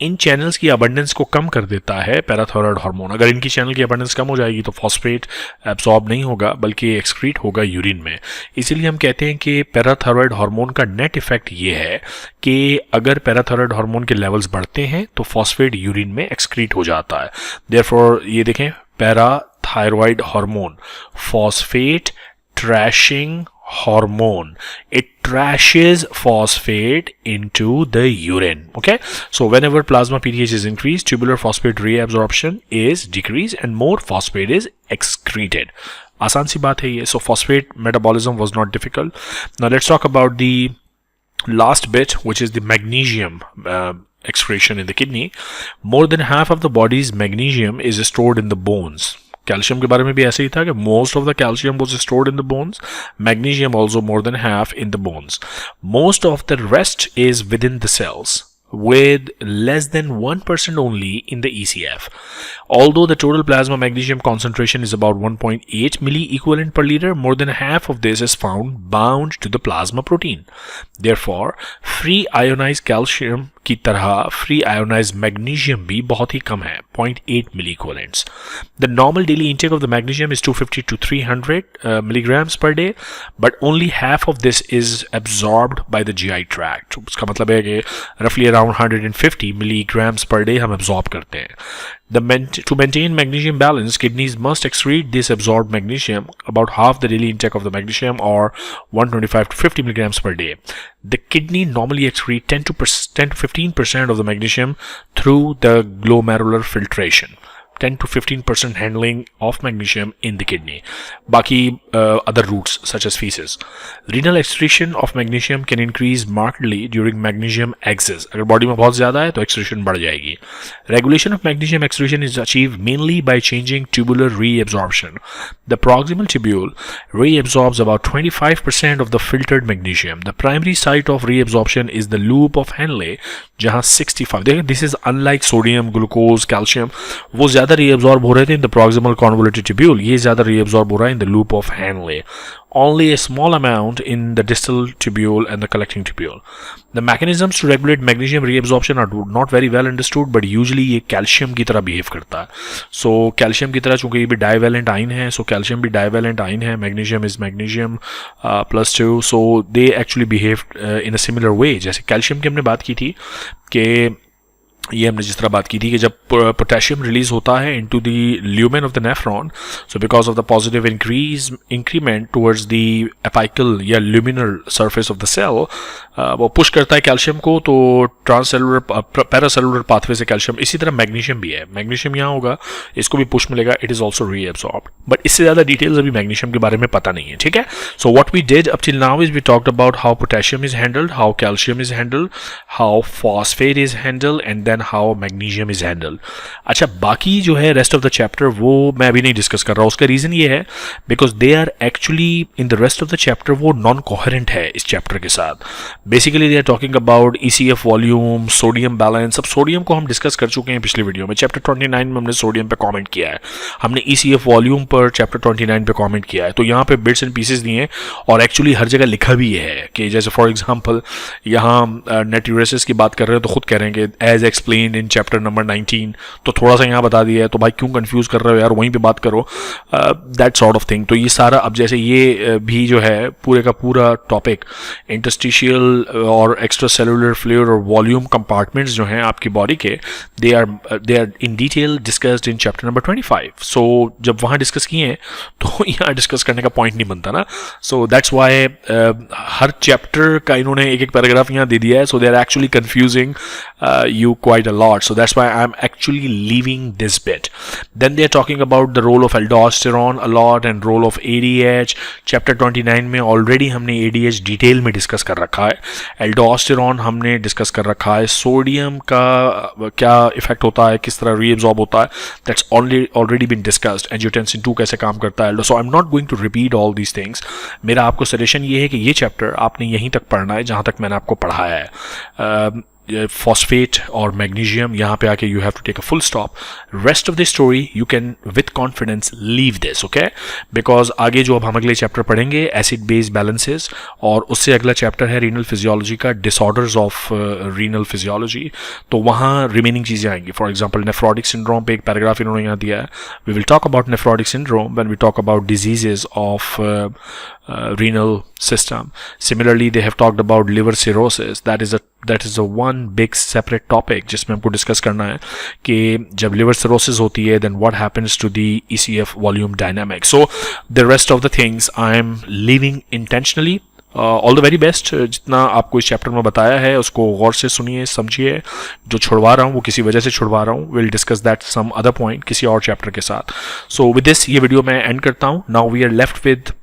इन चैनल्स की अबंडेंस को कम कर देता है पैराथायरॉयड हार्मोन. अगर इनकी चैनल की अबंडेंस कम हो जाएगी तो फॉस्फेट एब्सॉर्ब नहीं होगा बल्कि एक्सक्रीट होगा यूरिन में. इसीलिए हम कहते हैं कि पैराथायरॉयड हार्मोन का नेट इफेक्ट ये है कि अगर पैराथायरॉयड हार्मोन के लेवल्स बढ़ते हैं तो फॉस्फेट यूरिन में एक्सक्रीट हो जाता है. देयरफॉर ये देखें, parathyroid hormone, phosphate trashing hormone, it trashes phosphate into the urine. Okay, so whenever plasma pH is increased, tubular phosphate reabsorption is decreased and more phosphate is excreted. आसान सी बात है ये. So phosphate metabolism was not difficult. Now let's talk about the last bit, which is the magnesium excretion in the kidney. More than half of the body's magnesium is stored in the bones. Calcium के बारे में भी ऐसे ही था कि most of the calcium was stored in the bones. Magnesium also more than half in the bones. Most of the rest is within the cells, with less than 1% only in the ECF. Although the total plasma magnesium concentration is about 1.8 milliequivalent per liter, more than half of this is found bound to the plasma protein. Therefore, free ionized calcium की तरह free ionized magnesium भी बहुत ही कम है, 0.8 milliequivalents. The normal daily intake of the magnesium is 250 to 300 milligrams per day, but only half of this is absorbed by the GI tract. उसका मतलब है कि roughly around 150 milligrams per day हम absorb करते हैं. To maintain magnesium balance, kidneys must excrete this absorbed magnesium, about half the daily intake of the magnesium, or 125 to 50 milligrams per day. The kidney normally excrete 10 to 15% of the magnesium through the glomerular filtration. 10 to 15% handling of magnesium in the kidney. Baki other routes such as feces. Renal excretion of magnesium can increase markedly during magnesium excess. अगर body में बहुत ज़्यादा है तो excretion बढ़ जाएगी. Regulation of magnesium excretion is achieved mainly by changing tubular reabsorption. The proximal tubule reabsorbs about 25% of the filtered magnesium. The primary site of reabsorption is the loop of Henle, जहाँ 65. देखिए, this is unlike sodium, glucose, calcium. वो ज़्यादा ज़्यादा reabsorb हो रहे थे in the proximal convoluted tubule, ये ज़्यादा रीअब्जॉर्ब हो रहा है in the loop of Henle, only a small amount in the distal tubule and the collecting tubule. The mechanisms to regulate magnesium reabsorption are not very well understood, but usually ये calcium की तरह behave करता है. So calcium की तरह, चूंकि ये भी डाइवेलेंट आइन है, so कैल्शियम भी डाइवेलेंट आइन है, magnesium is magnesium +2, so they actually behave in a similar way. जैसे कैल्शियम की हमने बात की थी कि ये हमने जिस तरह बात की थी कि जब पोटेशियम रिलीज होता है into the lumen of the nephron, so because of the positive increment towards the apical या luminal surface of the cell, वो पुश करता है कैल्शियम को, तो ट्रांससेलुलर पैरासेलुलर पाथवे से कैल्शियम. इसी तरह मैग्नीशियम भी है, मैग्नीशियम यहाँ होगा, इसको भी पुश मिलेगा, इट इज ऑल्सो रीएब्सॉर्ब्ड. बट इससे ज़्यादा डिटेल्स अभी मैग्नीशियम के बारे में पता नहीं है. ठीक है, so what we did up till now is we talked about how potassium is handled, how calcium is handled, how phosphate is handled and then how magnesium is handled. अच्छा, बाकी जो है रेस्ट ऑफ द चैप्टर वो मैं अभी नहीं discuss कर रहा हूँ. उसका रीज़न ये है because they are actually in the rest of the chapter वो नॉन कोहेरेंट है इस चैप्टर के साथ. Basically they are talking about ECF volume, sodium balance. अब सोडियम को हम डिस्कस कर चुके हैं पिछले वीडियो में, चैप्टर 29 में हमने सोडियम पे कमेंट किया है, हमने ECF वॉल्यूम पर चैप्टर 29 पे कमेंट किया है. तो यहाँ पे बिट्स एंड पीसेस दिए हैं और एक्चुअली हर जगह लिखा भी है कि जैसे फॉर एग्जांपल यहाँ नेट्यूरेसिस की बात कर रहे हैं तो खुद कह रहे हैं कि as explain in chapter number 19, तो थोड़ा सा यहाँ बता दिया है, तो भाई क्यों कंफ्यूज कर रहे हो यार, वहीं पे बात करो, दैट सॉर्ट ऑफ थिंग. तो ये सारा अब जैसे ये भी जो है पूरे का पूरा टॉपिक इंटरस्टिशियल और एक्स्ट्रा सेलुलर फ्लूइड और वॉल्यूम कंपार्टमेंट्स जो हैं आपकी बॉडी के, they are in detail discussed in chapter number 25. सो जब वहाँ डिस्कस किए हैं तो यहाँ डिस्कस करने का पॉइंट नहीं बनता ना. सो दैट्स वाई हर चैप्टर का इन्होंने एक एक पैराग्राफ यहाँ दे दिया है. So they are actually confusing you quite a lot, so that's why I'm actually leaving this bit. Then they are talking about the role of aldosterone a lot and role of ADH. chapter 29 में already हमने ADH detail में discuss कर रखा है, aldosterone हमने discuss कर रखा है, सोडियम का क्या इफेक्ट होता है, किस तरह रीअब्सॉर्ब होता है, that's already been discussed. angiotensin 2 कैसे काम करता है. so I'm not going to repeat all these things. मेरा आपको सजेशन ये है कि ये चैप्टर आपने यहीं तक पढ़ना है जहाँ तक मैंने आपको पढ़ाया है. फॉस्फेट और मैग्नीशियम, यहाँ पे आके you have to take a full stop. Rest of the story you can with confidence leave this, okay, because आगे जो अब हम अगले चैप्टर पढ़ेंगे एसिड बेस बैलेंसेस, और उससे अगला चैप्टर है रीनल फिजियोलॉजी का, डिसऑर्डर्स ऑफ रीनल फिजियोलॉजी. तो वहाँ रिमेनिंग चीज़ें आएंगी. फॉर एग्जाम्पल नेफ्रोटिक सिंड्रोम पे एक पैराग्राफ इन्होंने यहाँ दिया है. We will talk about nephrotic syndrome when we talk about diseases of renal system. Similarly, they have talked about liver cirrhosis. That is a one big separate topic जिसमें हमको discuss करना है कि जब liver cirrhosis होती है then what happens to the ECF volume dynamic. So the rest of the things I am leaving intentionally. All the very best. जितना आपको इस चैप्टर में बताया है उसको गौर से सुनिए, समझिए. जो छुड़वा रहा हूँ वो किसी वजह से छुड़वा रहा हूँ. Will discuss that some other point किसी और चैप्टर के साथ. सो विद दिस ये वीडियो मैं एंड करता हूँ. Now we are left with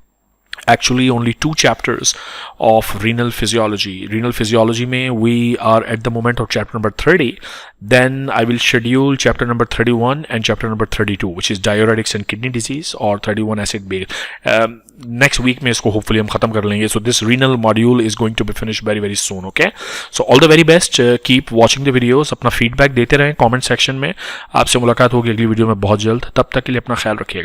actually only 2 chapters of renal physiology. Renal physiology mein we are at the moment of chapter number 30. Then I will schedule chapter number 31 and chapter number 32, which is diuretics and kidney disease, or 31 acid base. Next week mein isko hopefully hum khatam kar lenge. So this renal module is going to be finished very very soon, okay? So all the very best. Keep watching the videos. अपना feedback देते रहें comment section में. आपसे मुलाकात होगी अगली video में बहुत जल्द. तब तक के लिए अपना ख्याल रखिएगा.